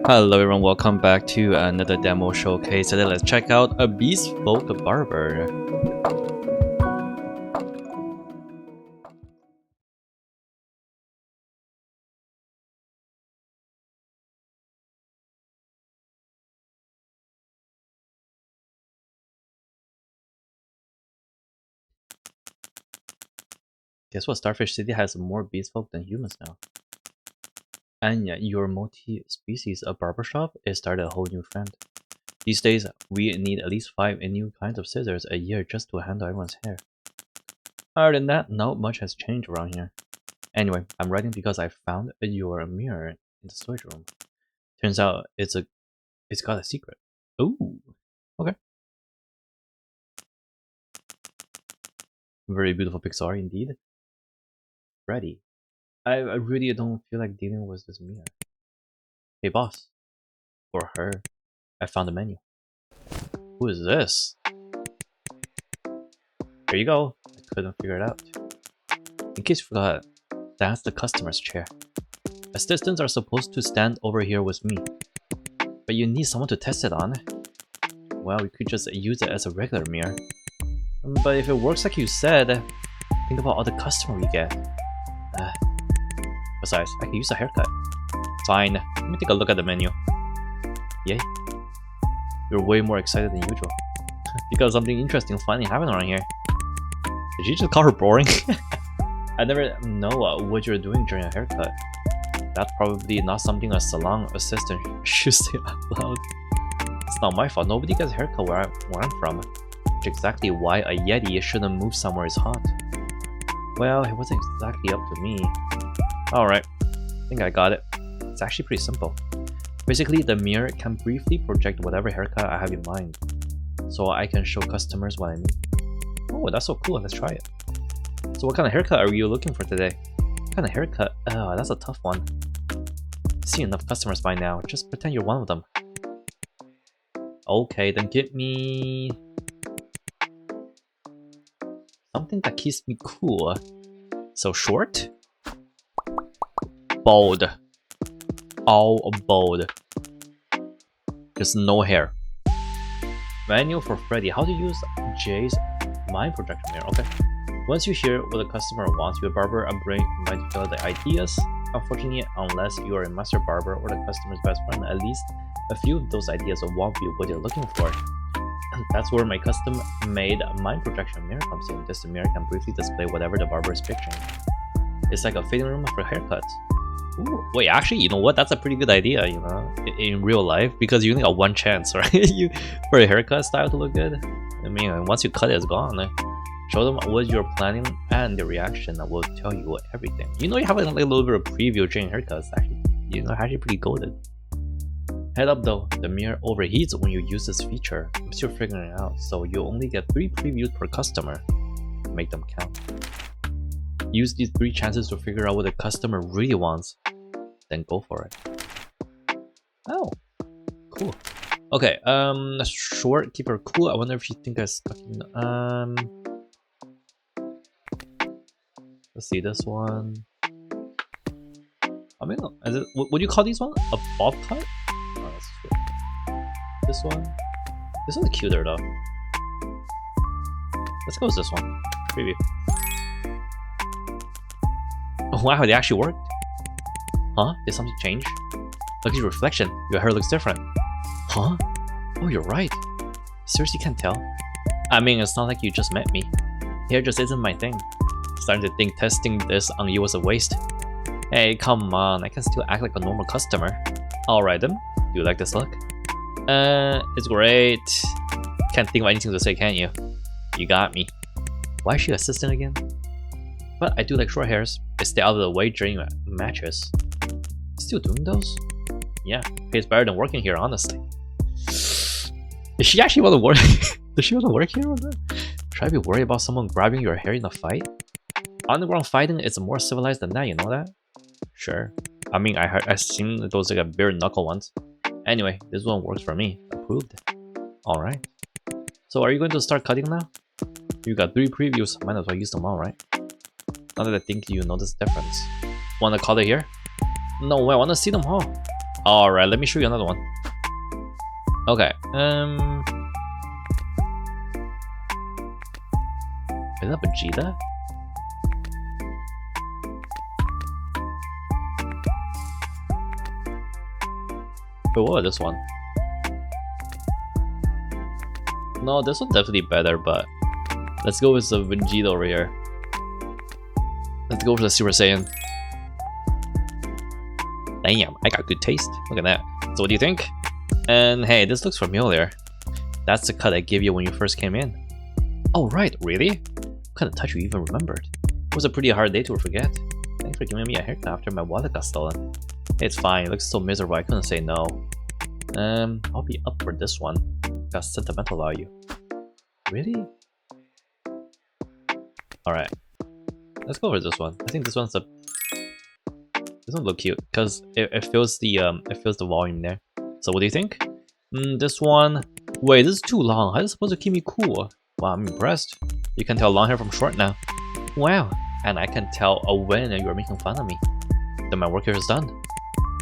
Hello everyone, welcome back to another demo showcase. Today let's check out a Beastfolk Barber. Guess what? Starfish City has more Beastfolk than humans now. And yeah, your multi-species barbershop is started a whole new trend. These days, we need at least 5 new kinds of scissors a year just to handle everyone's hair. Other than that, not much has changed around here. Anyway, I'm writing because I found your mirror in the storage room. Turns out it's got a secret. Ooh, okay. Very beautiful Pixar indeed. Ready. I really don't feel like dealing with this mirror. Hey boss. For her. I found the menu. Who is this? Here you go. I couldn't figure it out. In case you forgot, that's the customer's chair. Assistants are supposed to stand over here with me. But you need someone to test it on. Well, we could just use it as a regular mirror. But if it works like you said, think about all the customers we get. Besides, I can use a haircut. Fine, let me take a look at the menu. Yay. You're way more excited than usual. Because something interesting finally happened around here. Did you just call her boring? I never know what you're doing during a haircut. That's probably not something a salon assistant should say out loud. It's not my fault, nobody gets a haircut where I'm from. Which is exactly why a Yeti shouldn't move somewhere it's hot. Well, it wasn't exactly up to me. Alright, I think I got it. It's actually pretty simple. Basically, the mirror can briefly project whatever haircut I have in mind, so I can show customers what I mean. Oh, that's so cool, let's try it. So what kind of haircut are you looking for today? What kind of haircut? Oh, that's a tough one. I've seen enough customers by now, just pretend you're one of them. Okay, then give me something that keeps me cool. So short? Bald. All bald. Just no hair. Manual for Freddy. How to use Jay's mind projection mirror. Okay. Once you hear what the customer wants, your barber and brain might fill the ideas. Unfortunately, unless you are a master barber or the customer's best friend, at least a few of those ideas won't be what you're looking for. That's where my custom-made mind projection mirror comes in. This mirror can briefly display whatever the barber is picturing. It's like a fitting room for haircuts. Ooh, wait, actually, you know what? That's a pretty good idea, you know, in real life, because you only got one chance, right? For a haircut style to look good. I mean, once you cut it, it's gone. Show them what you're planning, and the reaction will tell you everything. You know, you have like, a little bit of preview during haircuts. Actually, you know, actually pretty golden. Head up though, the mirror overheats when you use this feature. I'm still figuring it out, so you only get 3 previews per customer. Make them count. Use these 3 chances to figure out what the customer really wants, then go for it. Oh, cool. Okay, short, keep her cool. I wonder if you think I stuck in. Let's see this one. I mean, what do you call these ones? A bob cut? Oh, that's cute. This one. This one's cuter though. Let's go with this one. Preview. Oh, wow, they actually worked. Huh? Did something change? Look at your reflection. Your hair looks different. Huh? Oh, you're right. Seriously, can't tell. I mean, it's not like you just met me. Hair just isn't my thing. Starting to think testing this on you was a waste. Hey, come on. I can still act like a normal customer. Alright then. Do you like this look? It's great. Can't think of anything to say, can you? You got me. Why is she assistant again? But I do like short hairs. They stay out of the way during matches. Still doing those? Yeah, pays better than working here, honestly. Does she actually want to work? Does she want to work here or not? Should I be worried about someone grabbing your hair in a fight? Underground fighting is more civilized than that, you know that? Sure. I mean, I've seen those like bare knuckle ones. Anyway, this one works for me. Approved. Alright. So are you going to start cutting now? You got 3 previews, might as well use them all, right? Now that I think you notice the difference. Wanna cut it here? No way, I wanna see them all. Alright, let me show you another one. Okay, is that Vegeta? But what about this one? No, this one's definitely better, but let's go with the Vegeta over here. Let's go for the Super Saiyan. Damn, I got good taste. Look at that. So what do you think? And hey, this looks familiar. That's the cut I gave you when you first came in. Oh right, really? What kind of touch you even remembered? It was a pretty hard day to forget. Thanks for giving me a haircut after my wallet got stolen. It's fine, it looks so miserable I couldn't say no. I'll be up for this one. Got sentimental value. Really? Alright. Let's go for this one. I think this one look cute because it fills the volume there. So what do you think? This one. Wait, this is too long. How is it supposed to keep me cool? Wow, I'm impressed. You can tell long hair from short now. Wow, and I can tell when you are making fun of me. Then my work here is done.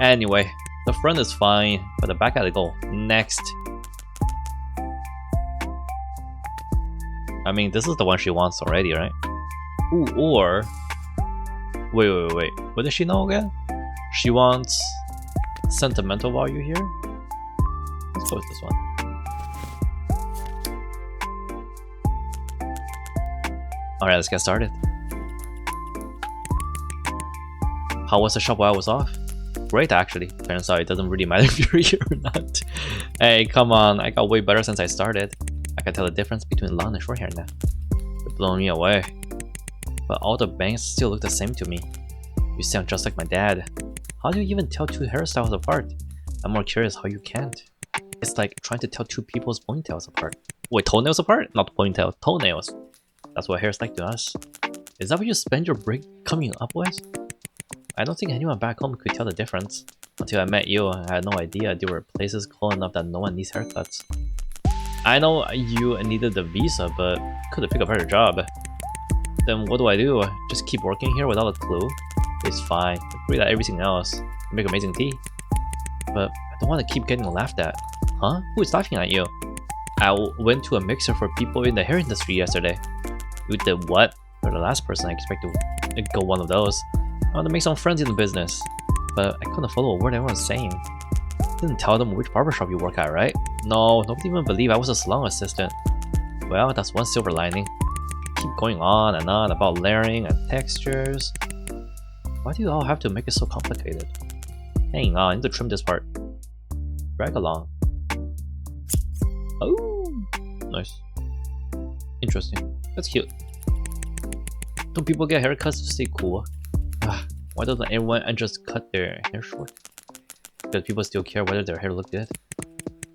Anyway, the front is fine, but the back gotta go. Next. I mean, this is the one she wants already, right? Ooh, or wait. What does she know again? She wants sentimental value here. Let's go with this one. Alright, let's get started. How was the shop while I was off? Great, actually. Turns out it doesn't really matter if you're here or not. Hey, come on, I got way better since I started. I can tell the difference between long and short hair now. You're blowing me away. But all the bangs still look the same to me. You sound just like my dad. How do you even tell two hairstyles apart? I'm more curious how you can't. It's like trying to tell two people's ponytails apart. Wait, toenails apart? Not ponytails, toenails. That's what hair's like to us. Is that what you spend your break coming up with? I don't think anyone back home could tell the difference. Until I met you, I had no idea there were places cool enough that no one needs haircuts. I know you needed the visa, but could have picked a better job. Then what do? Just keep working here without a clue? It's fine. I'm great at everything else. I make amazing tea. But I don't want to keep getting laughed at. Huh? Who is laughing at you? I went to a mixer for people in the hair industry yesterday. You did what? You're the last person I expect to go one of those. I want to make some friends in the business. But I couldn't follow a word everyone was saying. Didn't tell them which barbershop you work at, right? No, nobody even believed I was a salon assistant. Well, that's one silver lining. Keep going on and on about layering and textures. Why do you all have to make it so complicated? Hang on, I need to trim this part. Drag along. Oh, nice. Interesting. That's cute. Don't people get haircuts to stay cool? Why doesn't everyone just cut their hair short? Because people still care whether their hair look good.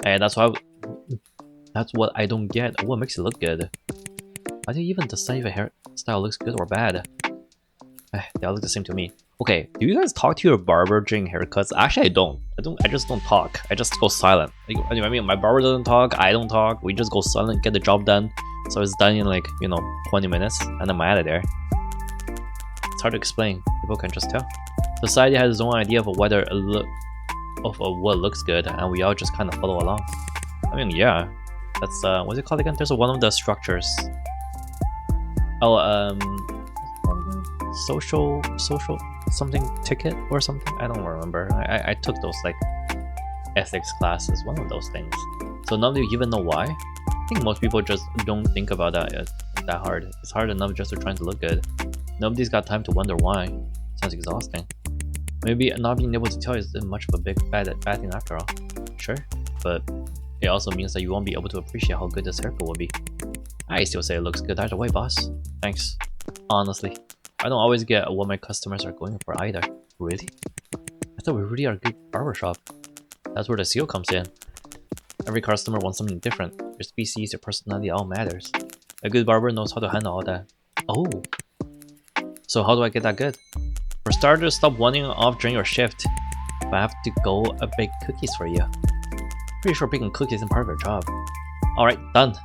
And that's what I don't get. What makes it look good? How do you even decide if a hairstyle looks good or bad? They all look the same to me. Okay, do you guys talk to your barber during haircuts? Actually, I don't. I just don't talk. I just go silent. I mean, my barber doesn't talk. I don't talk. We just go silent, get the job done. So it's done in like 20 minutes, and I'm out of there. It's hard to explain. People can just tell. Society has its own idea of what looks good, and we all just kind of follow along. I mean, yeah, that's what's it called again? There's one of the structures. Oh, social something ticket or something. I don't remember. I took those like ethics classes. One of those things. So none of you even know why. I think most people just don't think about that hard. It's hard enough just to try to look good. Nobody's got time to wonder why. Sounds exhausting. Maybe not being able to tell isn't much of a bad thing after all. Sure, but it also means that you won't be able to appreciate how good this haircut will be. I still say it looks good either way, boss. Thanks. Honestly, I don't always get what my customers are going for either. Really? I thought we really are a good barbershop. That's where the seal comes in. Every customer wants something different. Your species, your personality, all matters. A good barber knows how to handle all that. Oh. So how do I get that good? For starters, stop wandering off during your shift. If I have to go bake cookies for you. Pretty sure baking cookies isn't part of your job. Alright, done.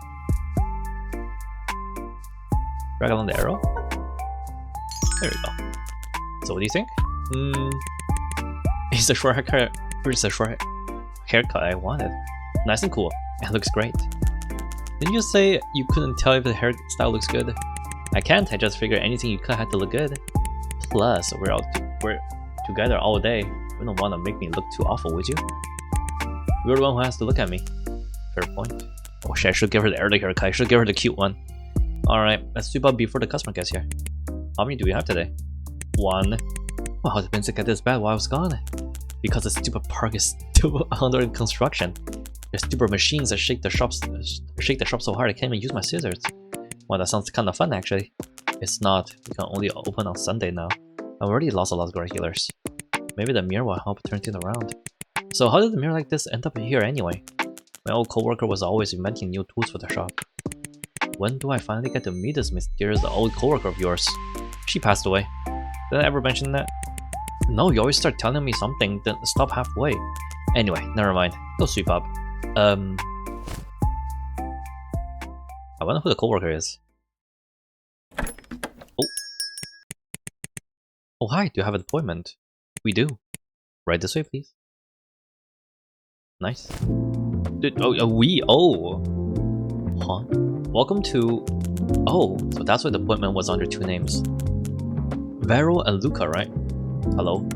Drag along the arrow. There we go. So what do you think? Is the short haircut Here's a short haircut I wanted. Nice and cool. It looks great. Didn't you say you couldn't tell if the hairstyle looks good? I can't. I just figured anything you cut had to look good. Plus, we're together all day. You don't want to make me look too awful, would you? You're the one who has to look at me. Fair point. Oh shit, I should give her the early haircut. I should give her the cute one. Alright, let's sweep up before the customer gets here. How many do we have today? 1. Wow, how did Vincent get this bad while I was gone? Because the stupid park is still under construction. There's stupid machines that shake the shop so hard I can't even use my scissors. Well, that sounds kind of fun actually. It's not. We can only open on Sunday now. I've already lost a lot of regulars. Maybe the mirror will help turn things around. So how did the mirror like this end up here anyway? My old coworker was always inventing new tools for the shop. When do I finally get to meet this mysterious old coworker of yours? She passed away. Did I ever mention that? No, you always start telling me something, then stop halfway. Anyway, never mind. Go sweep up. I wonder who the coworker is. Oh. Oh, hi. Do you have an appointment? We do. Right this way, please. Nice. We? Oh. Huh? Welcome to... Oh, so that's why the appointment was under 2 names. Vero and Luca, right? Hello?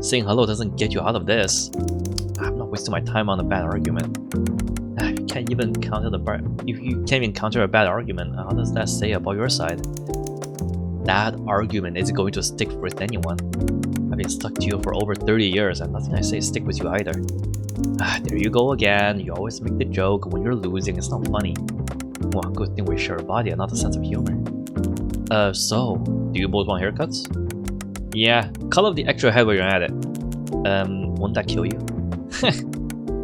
Saying hello doesn't get you out of this. I'm not wasting my time on a bad argument. If you can't even counter a bad argument, how does that say about your side? That argument isn't going to stick with anyone. I've been stuck to you for over 30 years and nothing I say stick with you either. There you go again. You always make the joke when you're losing. It's not funny. Well, good thing we share a body and not a sense of humor. So, do you both want haircuts? Yeah, cut off the extra head while you're at it. Won't that kill you?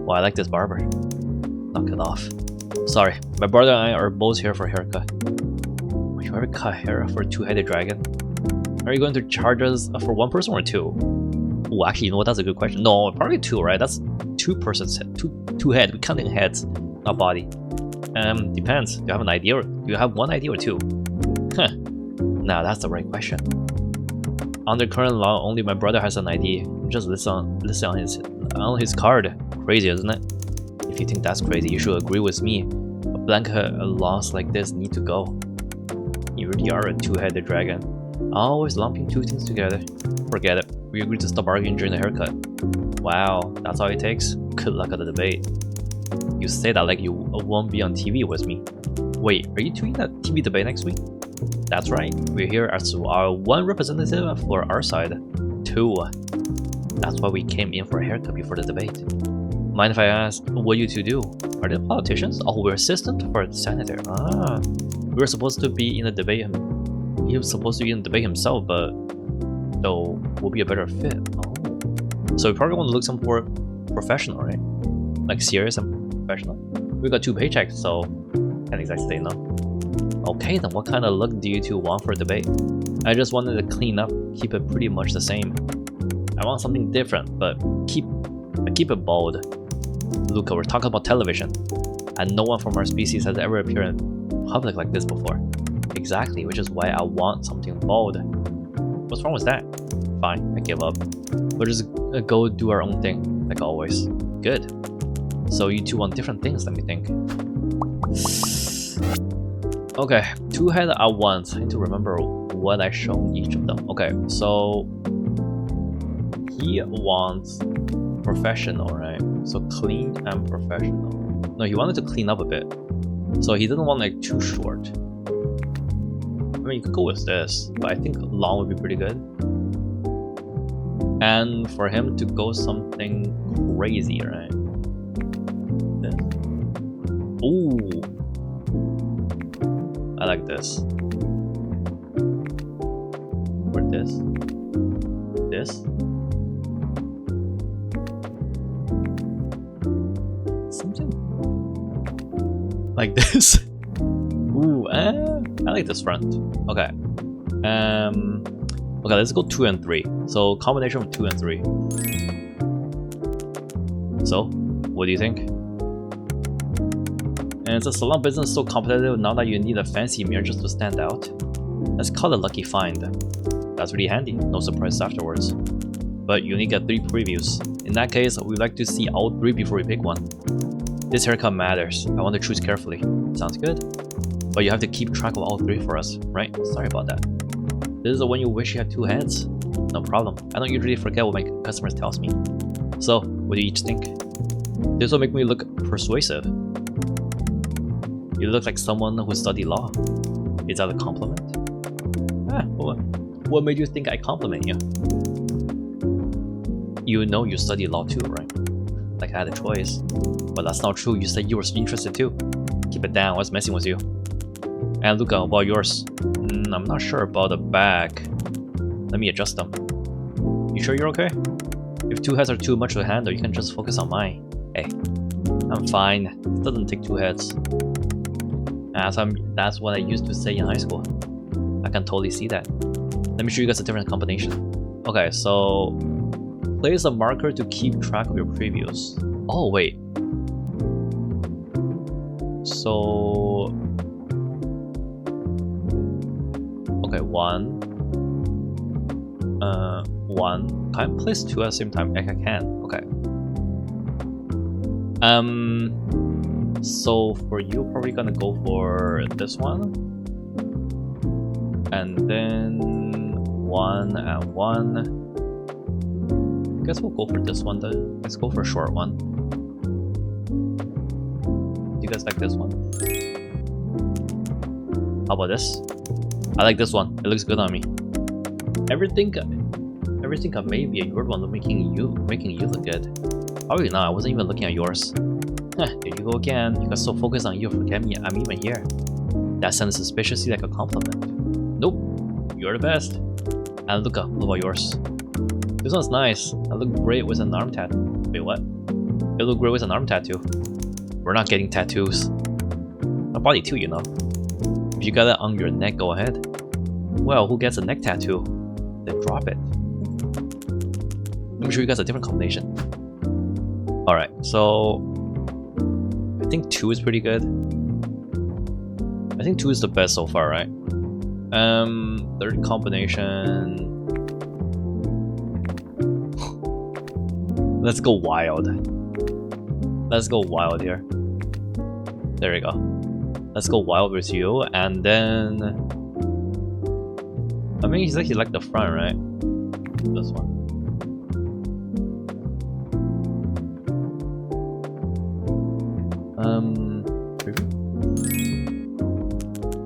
Well, I like this barber. Knock it off. Sorry, my brother and I are both here for a haircut. Would you ever cut hair for a 2-headed dragon? Are you going to charge us for 1 person or 2? Oh, actually, you know what? That's a good question. No, probably 2, right? That's 2 persons, 2 head. We're counting heads, not body. Depends. Do you have an idea? Or do you have 1 idea or 2? Huh. Nah, that's the right question. Under current law, only my brother has an ID. Just listen on his card. Crazy, isn't it? If you think that's crazy, you should agree with me. A blanket laws like this need to go. You really are a 2-headed dragon. Always lumping 2 things together. Forget it. We agreed to stop arguing during the haircut. Wow, that's all it takes? Good luck at the debate. You say that like you won't be on TV with me. Wait, are you doing that TV debate next week? That's right. We're here as our 1 representative for our side. 2. That's why we came in for a haircut before the debate. Mind if I ask what you 2 do? Are they politicians? Oh, we're assistant for the senator. Ah, we were supposed to be in the debate. He was supposed to be in the debate himself, but though will be a better fit. Oh, so we probably want to look some more professional, right? Like serious and professional. We got 2 paychecks, so can't exactly say no. Okay, then what kind of look do you 2 want for a debate? I just wanted to clean up, keep it pretty much the same. I want something different, but keep it bold. Luca, we're talking about television, and no one from our species has ever appeared in public like this before. Exactly, which is why I want something bold. What's wrong with that? Fine, I give up. We'll just go do our own thing, like always. Good. So you 2 want different things, let me think. Okay, 2 heads at once. I need to remember what I shown each of them. Okay, so he wants professional, right? So clean and professional. No, he wanted to clean up a bit. So he didn't want like too short. I mean, you could go with this, but I think long would be pretty good. And for him to go something crazy, right? This. Ooh. I like this. Or this. This. Something like this. Ooh, I like this front. Okay. Okay, let's go 2 and 3. So combination of 2 and 3. So, what do you think? And the salon business is so competitive now that you need a fancy mirror just to stand out. Let's call it a lucky find. That's really handy, no surprises afterwards. but you only get 3 previews. In that case, we'd like to see all 3 before we pick one. This haircut matters. I want to choose carefully. Sounds good? But you have to keep track of all 3 for us, right? Sorry about that. This is when you wish you had 2 heads. No problem. I don't usually forget what my customers tells me. So, what do you each think? This will make me look persuasive. You look like someone who studied law. Is that a compliment? What made you think I compliment you? You know you study law too, right? Like I had a choice. But that's not true, you said you were interested too. Keep it down, what's messing with you? And Luca, about yours? I'm not sure about the back. Let me adjust them. You sure you're okay? If 2 heads are too much to handle, you can just focus on mine. Hey, I'm fine. It doesn't take 2 heads. That's what I used to say in high school. I can totally see that. Let me show you guys a different combination. Okay, so place a marker to keep track of your previews. Oh wait. So okay, one. Can I place 2 at the same time? I can. Okay. So for you, probably gonna go for this one, and then 1 and 1. I guess we'll go for this one then. Let's go for a short one. You guys like this one? How about this? I like this one. It looks good on me. Everything may be a your one making you look good. Probably not. I wasn't even looking at yours. There you go again. You got so focused on you, forget me. I'm even here. That sounded suspiciously like a compliment. Nope. You're the best. And Luca, what about yours? This one's nice. I look great with an arm tattoo. Wait, what? You look great with an arm tattoo. We're not getting tattoos. A body too, you know. If you got it on your neck, go ahead. Well, who gets a neck tattoo? Then drop it. Let me show you guys a different combination. Alright, so I think 2 is pretty good. I think 2 is the best so far, right? Third combination. Let's go wild. Let's go wild here. There we go. Let's go wild with you, and then I mean he's actually like the front, right? This one.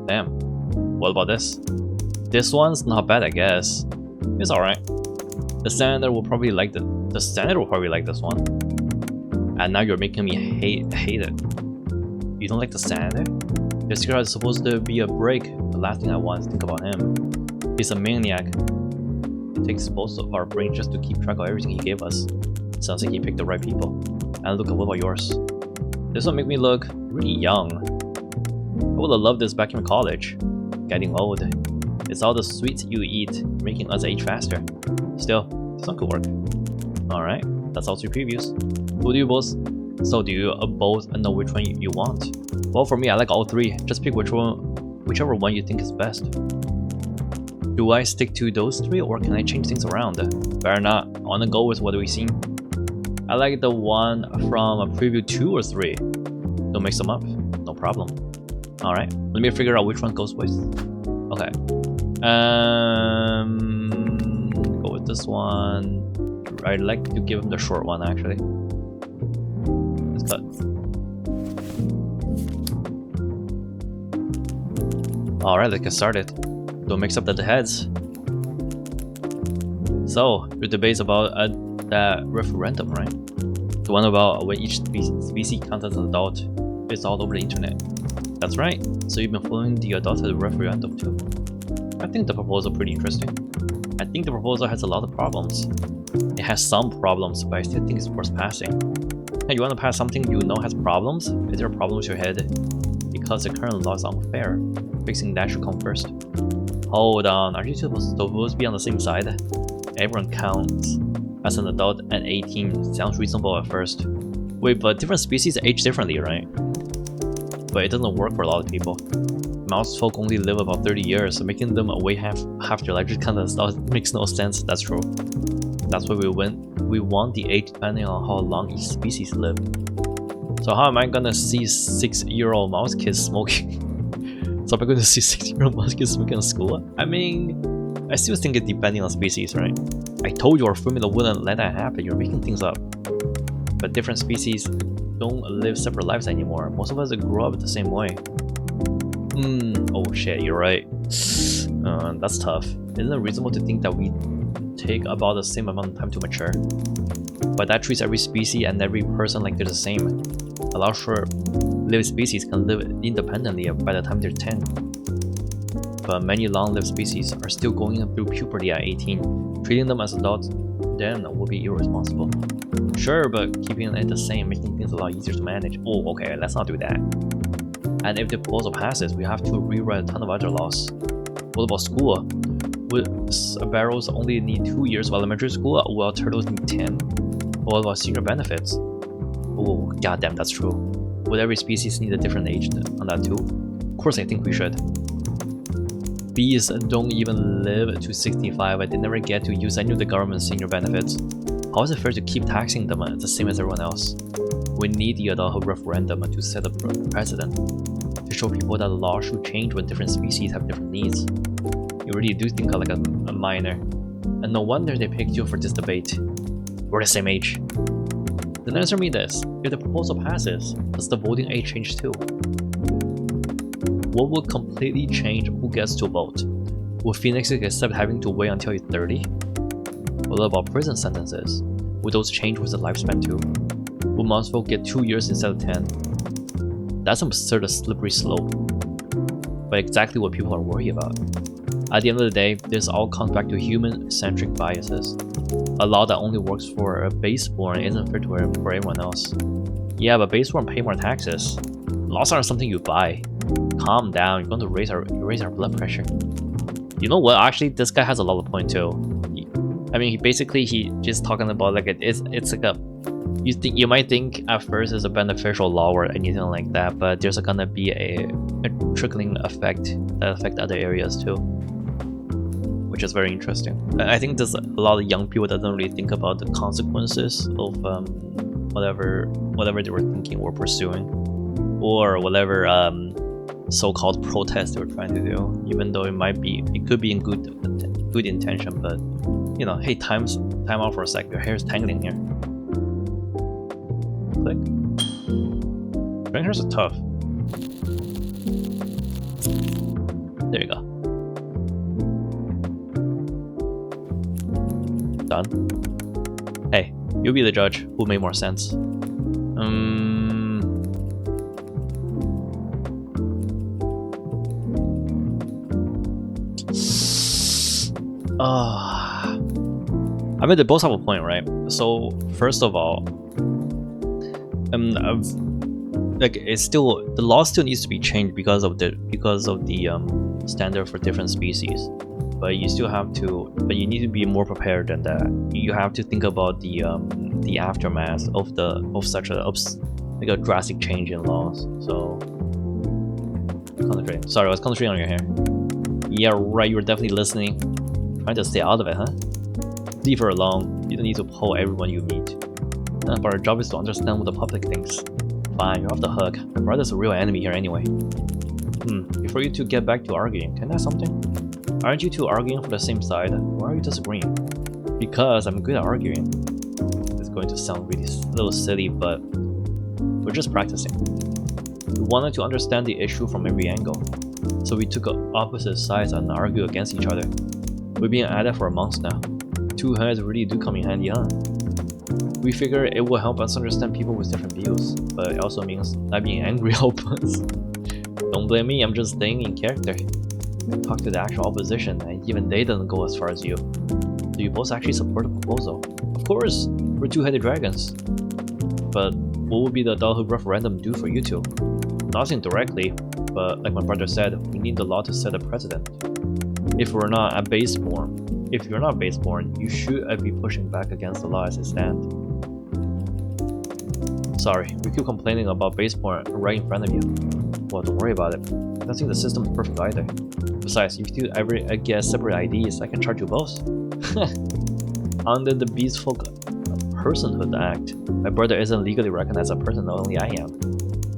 Damn. What about this? This one's not bad, I guess. It's alright. The standard will probably like the standard will probably like this one. And now you're making me hate it. You don't like the standard? This girl is supposed to be a break. The last thing I want is to think about him. He's a maniac. It takes both of our brains just to keep track of everything he gave us. Sounds like he picked the right people. And look at what about yours? This one make me look really young. I would have loved this back in college. Getting old. It's all the sweets you eat, making us age faster. Still, this one could work. Alright, that's all 3 previews. Who do you both? So do you both know which one you want? Well, for me, I like all 3. Just pick whichever one you think is best. Do I stick to those 3 or can I change things around? Better not. I wanna go with what we seen. I like the one from a preview 2 or 3. Don't mix them up. No problem. Alright, let me figure out which one goes with. Okay. Go with this one. I'd like to give him the short one actually. Let's cut. Alright, let's get started. Don't mix up the heads. So, your debate's about that referendum, right? The one about when each species counts as an adult. It's all over the internet. That's right. So you've been following the adulthood referendum too. I think the proposal pretty interesting. I think the proposal has a lot of problems. It has some problems, but I still think it's worth passing. Hey, you want to pass something you know has problems? Is there a problem with your head? Because the current law is unfair. Fixing that should come first. Hold on, are you supposed to be on the same side? Everyone counts. As an adult and 18 sounds reasonable at first. Wait, but different species age differently, right? But it doesn't work for a lot of people. Mouse folk only live about 30 years, so making them away half their life just kinda makes no sense. That's true. That's why we want the age depending on how long each species live. So how am I gonna see 6-year-old mouse kids smoking? So am I gonna see 6-year-old mouse kids smoking in school? I mean, I still think it's depending on species, right? I told you our formula wouldn't let that happen. You're making things up. But different species don't live separate lives anymore. Most of us grow up the same way. Oh shit, you're right. That's tough. Isn't it reasonable to think that we take about the same amount of time to mature? But that treats every species and every person like they're the same. A lot of short-lived species can live independently by the time they're 10. But many long-lived species are still going through puberty at 18. Treating them as adults then would be irresponsible. Sure, but keeping it the same, making things a lot easier to manage. Oh, okay, let's not do that. And if the proposal passes, we have to rewrite a ton of other laws. What about school? Would sparrows only need 2 years of elementary school, while turtles need 10? What about senior benefits? Oh, goddamn, that's true. Would every species need a different age on that too? Of course, I think we should. Bees don't even live to 65, and they never get to use any of the government's senior benefits. How is it fair to keep taxing them the same as everyone else? We need the adulthood referendum to set a precedent, to show people that the law should change when different species have different needs. You really do think like a minor, and no wonder they picked you for this debate. We're the same age. Then answer me this: if the proposal passes, does the voting age change too? What would completely change who gets to vote? Will phoenixes accept having to wait until you're 30? What about prison sentences? Will those change with the lifespan too? Will Moundsfolk get 2 years instead of 10? That's some sort of slippery slope, but exactly what people are worried about. At the end of the day, this all comes back to human-centric biases. A law that only works for a baseborn isn't fair to for everyone else. Yeah, but baseborn pay more taxes. Laws aren't something you buy. Calm down, you're going to raise our blood pressure. You know what? Actually, this guy has a lot of point too. I mean, he just talking about like it's like a you might think at first it's a beneficial law or anything like that, but there's gonna be a trickling effect that affect other areas too, which is very interesting. I think there's a lot of young people that don't really think about the consequences of whatever they were thinking or pursuing, or whatever so-called protest they were trying to do. Even though it could be in good intention, but you know, hey, time out for a sec. Your hair is tangling here. Click. Growing hairs are tough. There you go. Done. Hey, you'll be the judge. Who made more sense? I mean, they both have a point, right? So first of all, like it's still, the law still needs to be changed because of the standard for different species. But you still have to, but you need to be more prepared than that. You have to think about the aftermath of such a like a drastic change in laws. So concentrate. Sorry, I was concentrating on your hair. Yeah, right. You were definitely listening. Trying to stay out of it, huh? Leave her alone. You don't need to poll everyone you meet. But our job is to understand what the public thinks. Fine, you're off the hook. My brother's a real enemy here anyway. Before you two get back to arguing, can I ask something? Aren't you two arguing for the same side? Why are you disagreeing? Because I'm good at arguing. It's going to sound really a little silly, but we're just practicing. We wanted to understand the issue from every angle, so we took opposite sides and argued against each other. We've been at it for months now. Two heads really do come in handy, huh? We figure it will help us understand people with different views, but it also means not being angry helps us. Don't blame me, I'm just staying in character. Talk to the actual opposition, and even they didn't go as far as you. Do you both actually support the proposal? Of course, we're two-headed dragons. But what would be the adulthood referendum do for you two? Nothing directly, but like my brother said, we need the law to set a precedent. If you're not baseborn, you should be pushing back against the law as it stands. Sorry, we keep complaining about baseborn right in front of you. Well, don't worry about it. I don't think the system is perfect either. Besides, if you ever get separate IDs, I can charge you both. Under the Beastfolk Personhood Act, my brother isn't legally recognized as a person, only I am.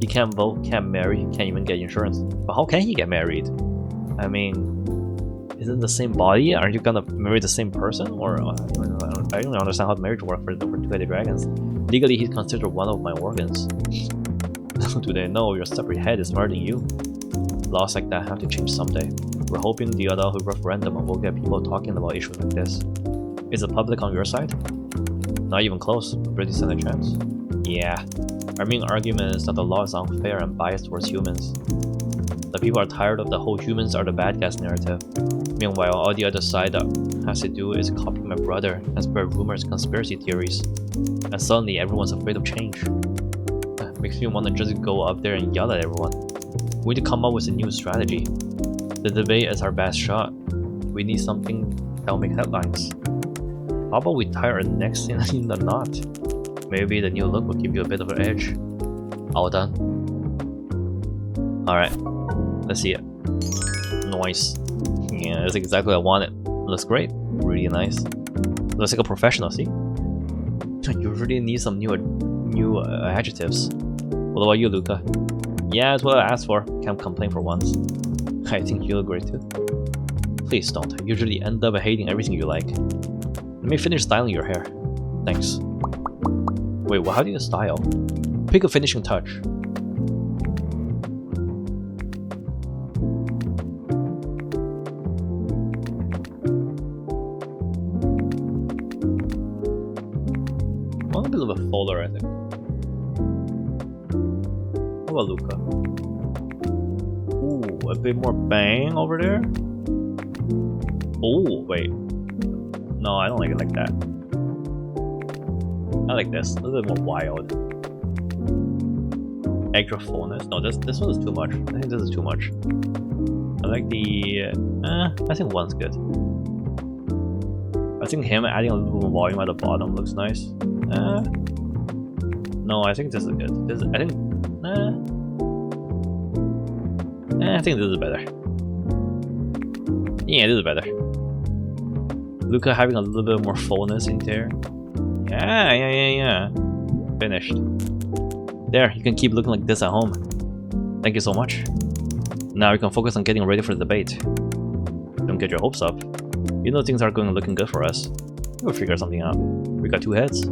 He can't vote, can't marry, can't even get insurance. But how can he get married? I mean, is it the same body? Aren't you gonna marry the same person? Or I don't really understand how marriage works for two-headed dragons. Legally, he's considered one of my organs. Do they know your separate head is smarter than you? Laws like that have to change someday. We're hoping the adulthood referendum will get people talking about issues like this. Is the public on your side? Not even close. Really stand a chance? Yeah. Our main argument is that the law is unfair and biased towards humans. The people are tired of the whole humans are the bad guys narrative. Meanwhile, all the other side has to do is copy my brother and spread rumors and conspiracy theories. And suddenly everyone's afraid of change. Makes me want to just go up there and yell at everyone. We need to come up with a new strategy. The debate is our best shot. We need something that will make headlines. How about we tie our necks in the knot? Maybe the new look will give you a bit of an edge. All done. Alright, let's see it. Nice. Yeah, that's exactly what I wanted. Looks great. Really nice. Looks like a professional, see? You really need some new adjectives. What about you, Luca? Yeah, that's what I asked for. Can't complain for once. I think you look great too. Please don't. I usually end up hating everything you like. Let me finish styling your hair. Thanks. Wait, how do you style? Pick a finishing touch. I want a bit of a folder, I think. How about Luca? Ooh, a bit more bang over there? Oh, wait. No, I don't like it like that. I like this. A little bit more wild. Extra fullness. No, this one is too much. I think this is too much. I like the... I think one's good. I think him adding a little more volume at the bottom looks nice. No, I think this is good. I think this is better. Yeah, this is better. Luca having a little bit more fullness in there. Yeah. Finished. There, you can keep looking like this at home. Thank you so much. Now you can focus on getting ready for the debate. Don't get your hopes up. You know things are looking good for us. We'll figure something out. We got two heads.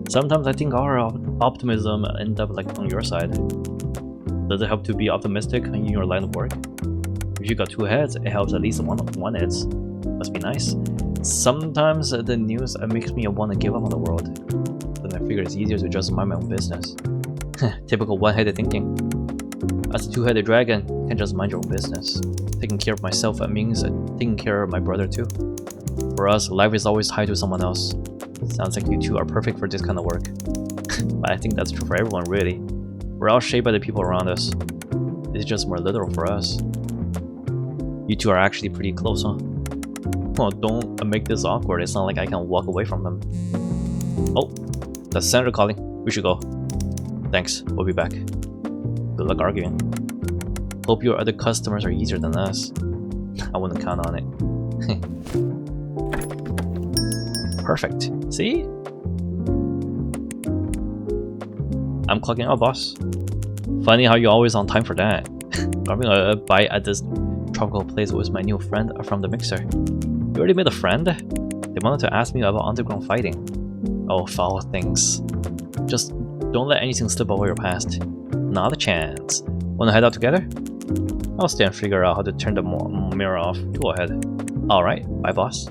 Sometimes I think our optimism ends up like on your side. Does it help to be optimistic in your line of work? If you got two heads, it helps at least one heads. Must be nice. Sometimes the news makes me want to give up on the world. Then I figure it's easier to just mind my own business. Typical one-headed thinking. As a two-headed dragon, I can just mind your own business. Taking care of myself means taking care of my brother too. For us, life is always tied to someone else. Sounds like you two are perfect for this kind of work. But I think that's true for everyone, really. We're all shaped by the people around us. It's just more literal for us. You two are actually pretty close, huh? Well, don't make this awkward. It's not like I can walk away from them. Oh, that's Senator calling. We should go. Thanks. We'll be back. Good luck arguing. Hope your other customers are easier than us. I wouldn't count on it. Perfect. See? I'm clocking out, boss. Funny how you're always on time for that. Grabbing a bite at this tropical place with my new friend from the mixer. You already made a friend? They wanted to ask me about underground fighting. Oh, foul things. Just don't let anything slip over your past. Not a chance. Wanna head out together? I'll stay and figure out how to turn the mirror off. Go ahead. Alright, bye boss.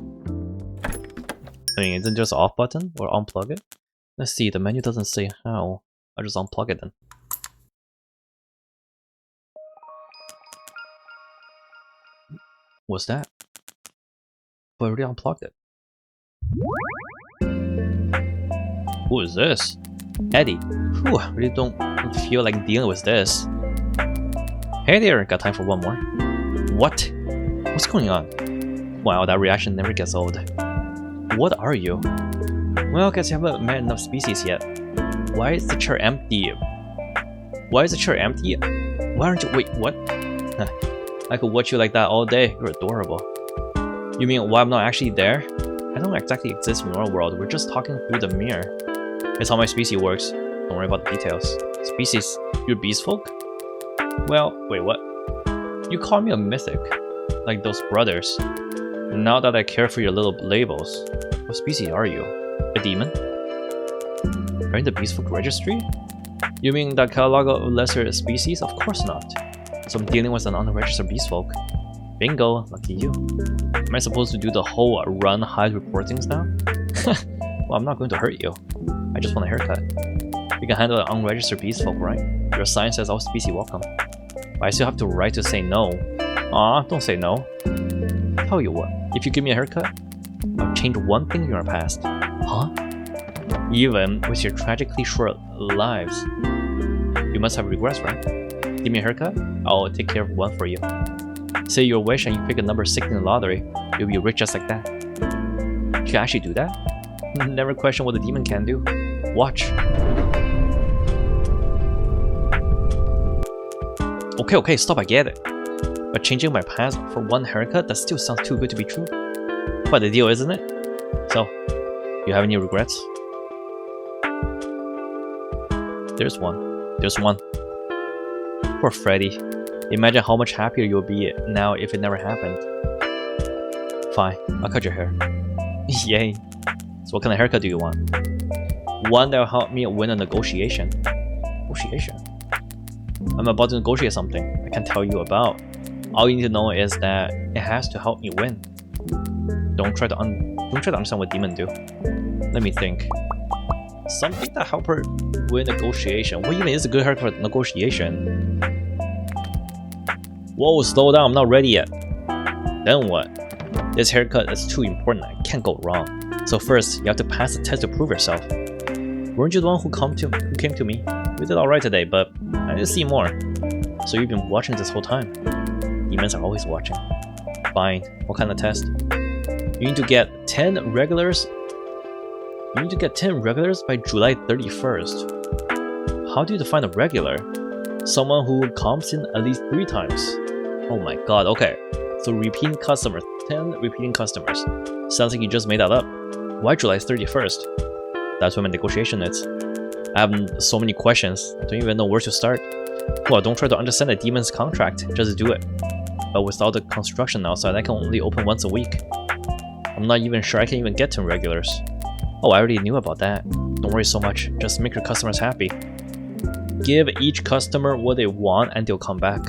I mean, isn't it just off button or unplug it? Let's see, the menu doesn't say how. I'll just unplug it then. What's that? But I already unplugged it. Who is this? Eddie. Whew, I really don't feel like dealing with this. Hey there, got time for one more. What? What's going on? Wow, that reaction never gets old. What are you? Well, guess you haven't met enough species yet. Why is the chair empty? Why is the chair empty? Why aren't you- wait, what? I could watch you like that all day. You're adorable. You mean why I'm not actually there? I don't exactly exist in your world. We're just talking through the mirror. It's how my species works. Don't worry about the details. Species? You're Beastfolk? Well, wait, what? You call me a mythic, like those brothers. Now that I care for your little labels, what species are you? A demon? Are you in the Beastfolk registry? You mean that catalog of lesser species? Of course not. So I'm dealing with an unregistered Beastfolk. Bingo, lucky you. Am I supposed to do the whole run hide reportings now? Well, I'm not going to hurt you. I just want a haircut. You can handle an unregistered Beastfolk, right? Your sign says all species welcome. But I still have the right to say no. Aw, don't say no. Tell you what, if you give me a haircut, I'll change one thing in your past. Huh? Even with your tragically short lives, you must have regrets, right? Give me a haircut, I'll take care of one for you. Say your wish and you pick a number 6 in the lottery, you'll be rich just like that. You can actually do that? Never question what the demon can do. Watch. Okay, stop, I get it. But changing my past for one haircut, that still sounds too good to be true. Quite the deal, isn't it? So, you have any regrets? There's one. Poor Freddy. Imagine how much happier you'll be now if it never happened. Fine, I'll cut your hair. Yay. So what kind of haircut do you want? One that'll help me win a negotiation. Negotiation? I'm about to negotiate something I can't tell you about. All you need to know is that it has to help me win. Don't try to understand what demons do. Let me think. Something that help her win negotiation. What even is a good haircut for negotiation? Whoa, slow down, I'm not ready yet. Then what? This haircut is too important, I can't go wrong. So first, you have to pass the test to prove yourself. Weren't you the one who came to me? You did alright today, but I need to see more. So you've been watching this whole time. Demons are always watching. Fine, what kind of test? You need to get 10 regulars. You need to get 10 regulars by July 31st. How do you define a regular? Someone who comes in at least 3 times. Oh my god, okay. So repeating customers, 10 repeating customers. Sounds like you just made that up. Why July 31st? That's when my negotiation is. I have so many questions, I don't even know where to start. Well, don't try to understand the demon's contract, just do it. But without the construction outside, I can only open once a week. I'm not even sure I can even get 10 regulars. Oh, I already knew about that. Don't worry so much, just make your customers happy. Give each customer what they want and they'll come back.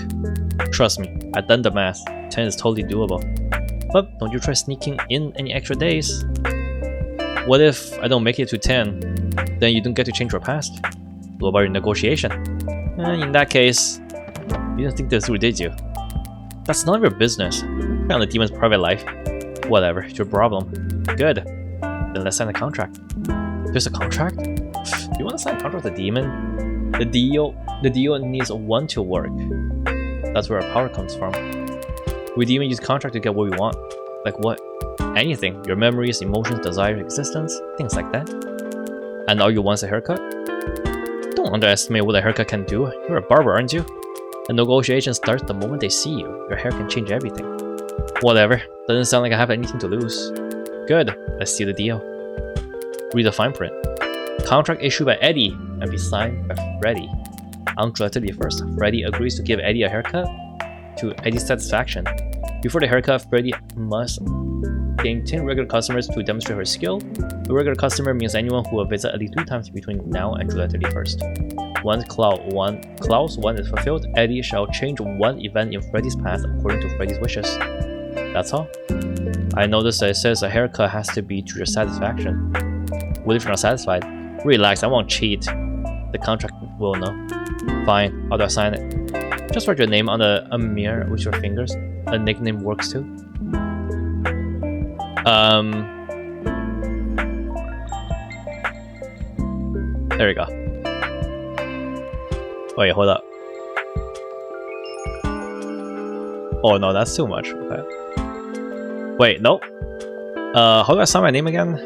Trust me, I've done the math. 10 is totally doable. But don't you try sneaking in any extra days. What if I don't make it to 10? Then you don't get to change your past. What about your negotiation? In that case, you didn't think this through, did you? That's none of your business. You're on the demon's private life. Whatever, it's your problem. Good. Then let's sign a contract. There's a contract? Do you want to sign a contract with the demon? The deal needs one to work. That's where our power comes from. We demon use contract to get what we want. Like what? Anything. Your memories, emotions, desires, existence, things like that. And all you want is a haircut? Don't underestimate what a haircut can do. You're a barber, aren't you? A negotiation starts the moment they see you. Your hair can change everything. Whatever. Doesn't sound like I have anything to lose. Good. Let's see the deal. Read the fine print. Contract issued by Eddie and be signed by Freddy. On July 31st, Freddy agrees to give Eddie a haircut to Eddie's satisfaction. Before the haircut, Freddy must gain 10 regular customers to demonstrate her skill. A regular customer means anyone who will visit at least 3 times between now and July 31st. Once clause 1 is fulfilled, Eddie shall change one event in Freddy's past according to Freddy's wishes. That's all. I noticed that it says a haircut has to be to your satisfaction. What if you're not satisfied? Relax, I won't cheat. The contract will know. Fine, how do I sign it? Just write your name on a mirror with your fingers. A nickname works too. There we go. Wait, hold up. Oh no, that's too much. Okay. Wait, no. How do I sign my name again?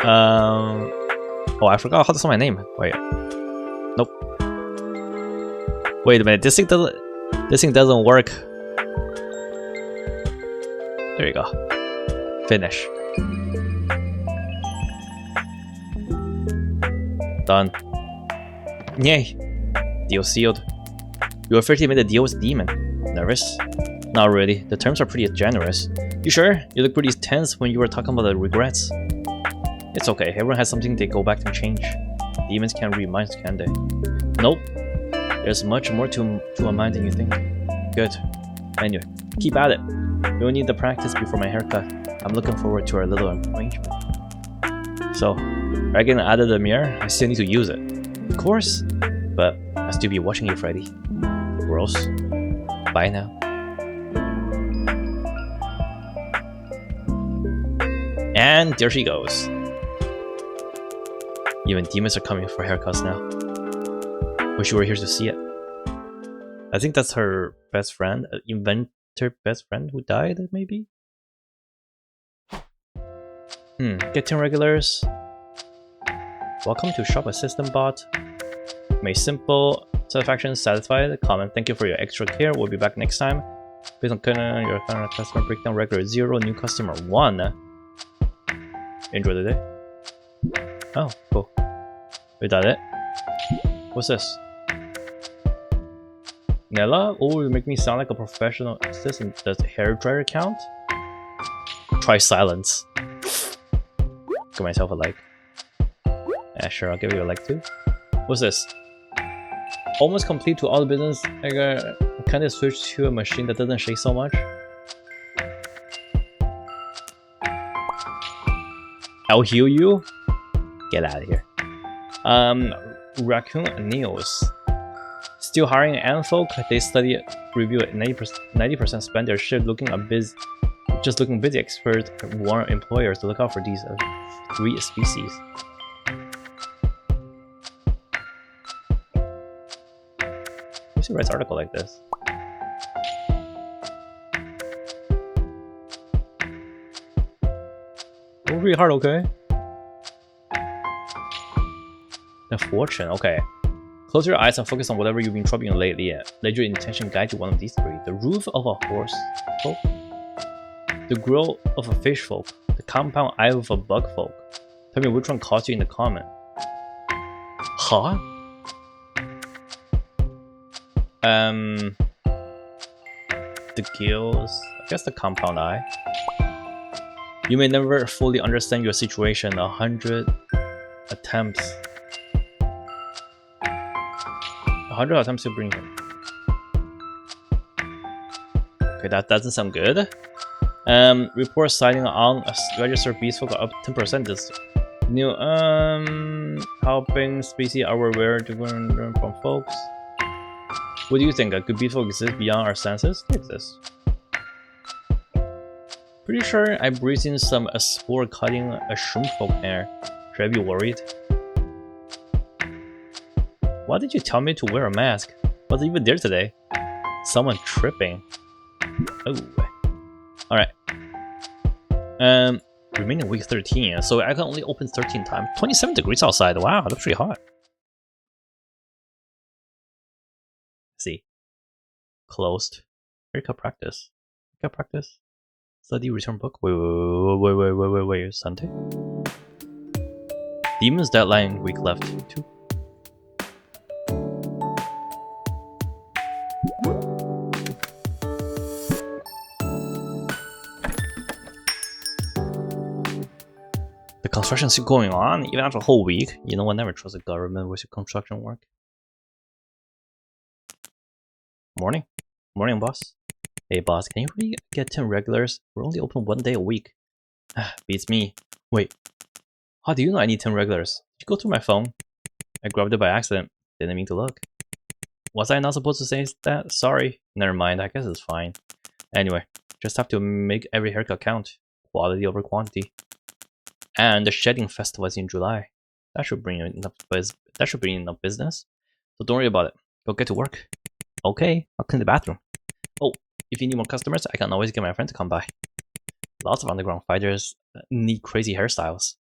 Oh, I forgot how to sign my name. Wait. Nope. Wait a minute. This thing doesn't work. There you go. Finish. Done. Yay. Deal sealed. You officially made a deal with Demon. Nervous? Not really. The terms are pretty generous. You sure? You look pretty tense when you were talking about the regrets. It's okay. Everyone has something they go back to change. Demons can't read minds, can they? Nope. There's much more to a mind than you think. Good. Anyway, keep at it. You'll need the practice before my haircut. I'm looking forward to our little arrangement. So, I get out of the mirror, I still need to use it. Of course. But I'll still be watching you, Freddy. Gross. Bye now. And there she goes. Even demons are coming for haircuts now. Wish you were here to see it. I think that's her best friend, inventor best friend who died, maybe? Get 10 regulars. Welcome to Shop Assistant Bot. May simple satisfaction satisfied. Comment. Thank you for your extra care. We'll be back next time. Based on your current customer breakdown, regular 0, new customer 1. Enjoy the day. Oh, cool. Is that it? What's this? Nella? Oh, you make me sound like a professional assistant. Does hair dryer count? Try silence. Give myself a like. Yeah, sure, I'll give you a like too. What's this? Almost complete to all the business. I kind of switch to a machine that doesn't shake so much. I'll heal you. Get out of here. Raccoon Neos. Still hiring folk. They study, review it. 90% spend their shift looking busy. Just looking busy. Experts warn employers to look out for these 3 species. Who writes an article like this? Don't be hard, okay? The fortune, okay. Close your eyes and focus on whatever you've been troubling lately. Let your intention guide you one of these 3. The roof of a horse folk, the grill of a fish folk, the compound eye of a bug folk. Tell me which one caught you in the comment. Huh? The gills. I guess the compound eye. You may never fully understand your situation. 100 attempts. 100 attempts to bring him. Okay, that doesn't sound good. Report sighting on a registered Beastfolk up 10%. This new helping species are aware to learn from folks. What do you think? Could Beastfolk exist beyond our senses? They exist. Pretty sure I breathed in some spore cutting a shroom folk hair. Should I be worried? Why did you tell me to wear a mask? Wasn't even there today. Someone tripping. Oh. Alright. Remaining week 13, so I can only open 13 times. 27 degrees outside. Wow, that's pretty hot. See. Closed. Haircut practice. Haircut practice. Study return book. Wait. Sunday? Demon's deadline week left. 2. The construction's still going on, even after a whole week. You know, I never trust the government with your construction work. Morning. Morning, boss. Hey, boss, can you really get 10 regulars? We're only open 1 day a week. Beats me. Wait. How do you know I need 10 regulars? Did you go through my phone? I grabbed it by accident. Didn't mean to look. Was I not supposed to say that? Sorry. Never mind, I guess it's fine. Anyway, just have to make every haircut count. Quality over quantity. And the shedding festival is in July. That should bring in enough business. So don't worry about it. Go get to work. Okay, I'll clean the bathroom. Oh, if you need more customers, I can always get my friend to come by. Lots of underground fighters need crazy hairstyles.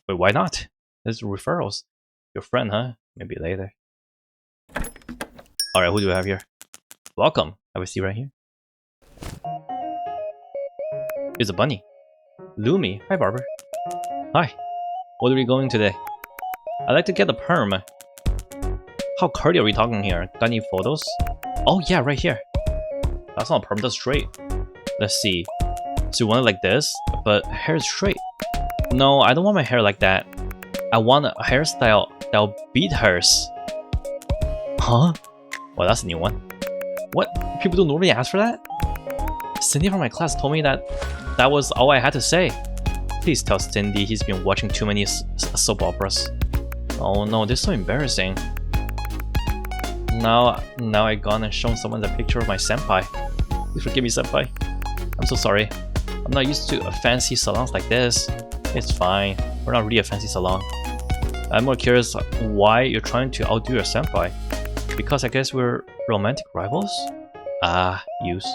Wait, why not? There's referrals. Your friend, huh? Maybe later. Alright, who do we have here? Welcome. Have a seat right here. It's a bunny. Lumi. Hi, Barber. Hi. What are we going today? I like to get the perm. How curly are we talking here? Got any photos? Oh yeah, right here. That's not a perm, that's straight. Let's see. So you want it like this, but hair is straight. No, I don't want my hair like that. I want a hairstyle that'll beat hers. Huh? Well, that's a new one. What? People don't normally ask for that? Cindy from my class told me that that was all I had to say. Please tell Cindy he's been watching too many soap operas. Oh no, this is so embarrassing. Now I gone and shown someone the picture of my senpai. Please forgive me, senpai. I'm so sorry. I'm not used to fancy salons like this. It's fine. We're not really a fancy salon. I'm more curious why you're trying to outdo your senpai. Because I guess we're romantic rivals? Ah, use.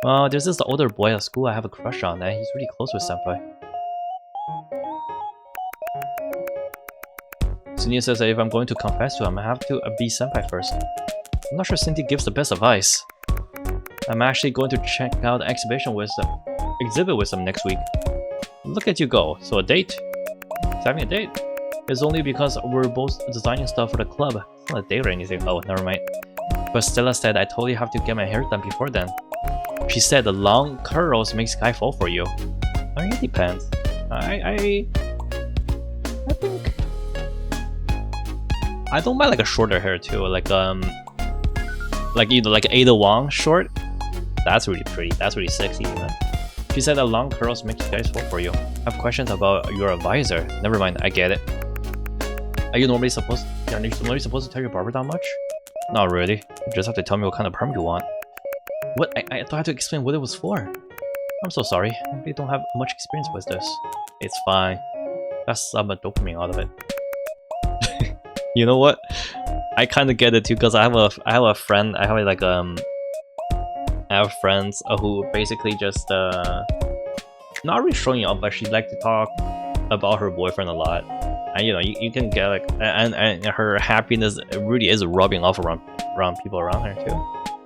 Well, there's this older boy at school I have a crush on, and he's really close with senpai. Cindy says that if I'm going to confess to him, I have to be senpai first. I'm not sure Cindy gives the best advice. I'm actually going to check out the exhibit with them next week. Look at you go. So a date? It's having a date. It's only because we're both designing stuff for the club. It's not a date or anything. Oh, never mind. But Stella said I totally have to get my hair done before then. She said the long curls makes guy fall for you. I mean, it depends. I think I don't mind like a shorter hair too, like either like Ada Wong short. That's really pretty. That's really sexy even. She said that long curls make guys fall for you. I have questions about your advisor. Never mind, I get it. Are you normally supposed to tell your barber that much? Not really. You just have to tell me what kind of perm you want. What? I thought I had to explain what it was for. I'm so sorry. I really don't have much experience with this. It's fine. That's some dopamine out of it. You know what? I kind of get it too, because I have a friend. I have like I have friends who basically just not really showing up, but she like to talk about her boyfriend a lot, and you know you can get like and her happiness really is rubbing off around people around her too.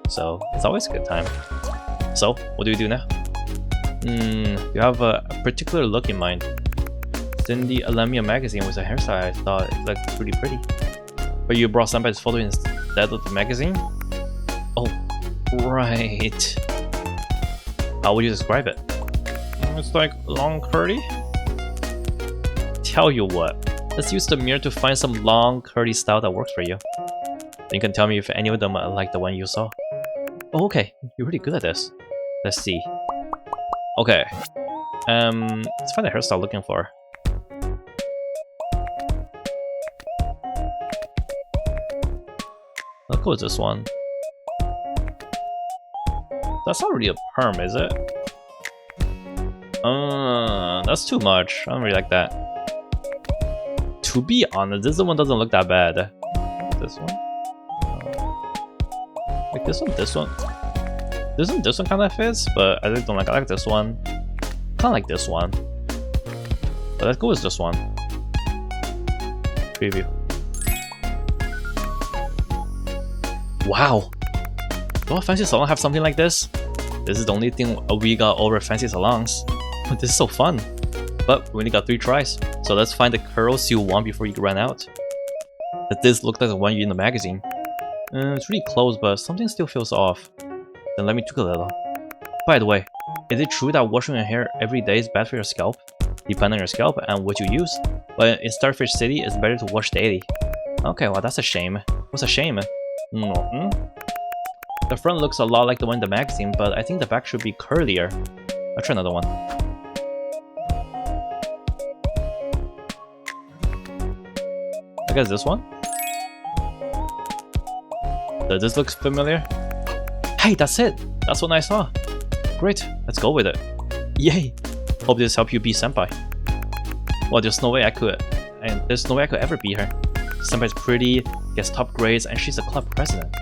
So it's always a good time. So what do we do now? You have a particular look in mind. Cindy lent me a magazine with a hairstyle I thought it looked pretty pretty. But you brought somebody's photo instead of the magazine? Oh, right. How would you describe it? It's like long curly. Tell you what, let's use the mirror to find some long curly style that works for you. Then you can tell me if any of them are like the one you saw. Oh, okay, you're really good at this. Let's see. Okay. Let's find the hairstyle I'm looking for. Let's go with this one. That's not really a perm, is it? That's too much. I don't really like that. To be honest, this one doesn't look that bad. This one? Like this one, this one. This one kind of fits, but I really don't like. I like this one. Kind of like this one. But let's go with this one. Preview. Wow. Do all fancy salons have something like this? This is the only thing we got over fancy salons. This is so fun. But we only got 3 tries. So let's find the curls you want before you run out. Does this look like the one you in the magazine? It's really close, but something still feels off. Then let me tweak a little. By the way, is it true that washing your hair every day is bad for your scalp? Depending on your scalp and what you use. But in Starfish City, it's better to wash daily. Okay, well that's a shame. What's a shame? The front looks a lot like the one in the magazine, but I think the back should be curlier. I'll try another one. I guess this one? Does this look familiar? Hey, that's it! That's what I saw! Great, let's go with it. Yay! Hope this helps you beat Senpai. Well, there's no way I could ever beat her. Senpai's pretty, gets top grades, and she's a club president.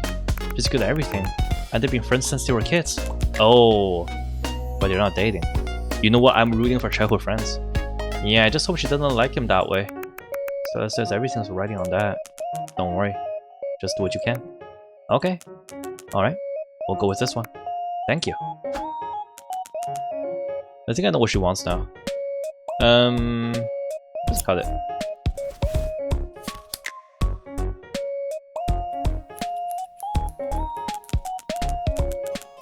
She's good at everything, and they've been friends since they were kids. Oh, but they're not dating. You know what? I'm rooting for childhood friends. Yeah, I just hope she doesn't like him that way. So that says everything's writing on that. Don't worry, just do what you can. Okay, alright, we'll go with this one. Thank you. I think I know what she wants now. Just cut it.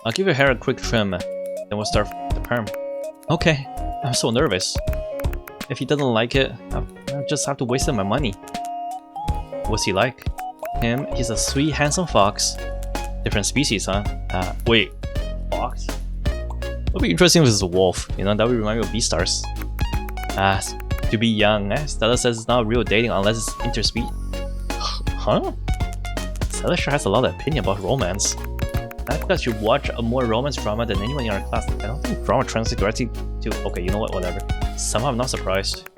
I'll give your hair a quick trim, then we'll start the perm. Okay, I'm so nervous. If he doesn't like it, I'll just have to waste my money. What's he like? He's a sweet, handsome fox. Different species, huh? Wait, fox? It'll be interesting if it's a wolf, you know, that would remind me of Beastars. To be young, Stella says it's not real dating unless it's interspecies. Huh? Stella sure has a lot of opinion about romance. That because you watch a more romance drama than anyone in our class. I don't think drama translates directly to... Okay, you know what, whatever. Somehow I'm not surprised.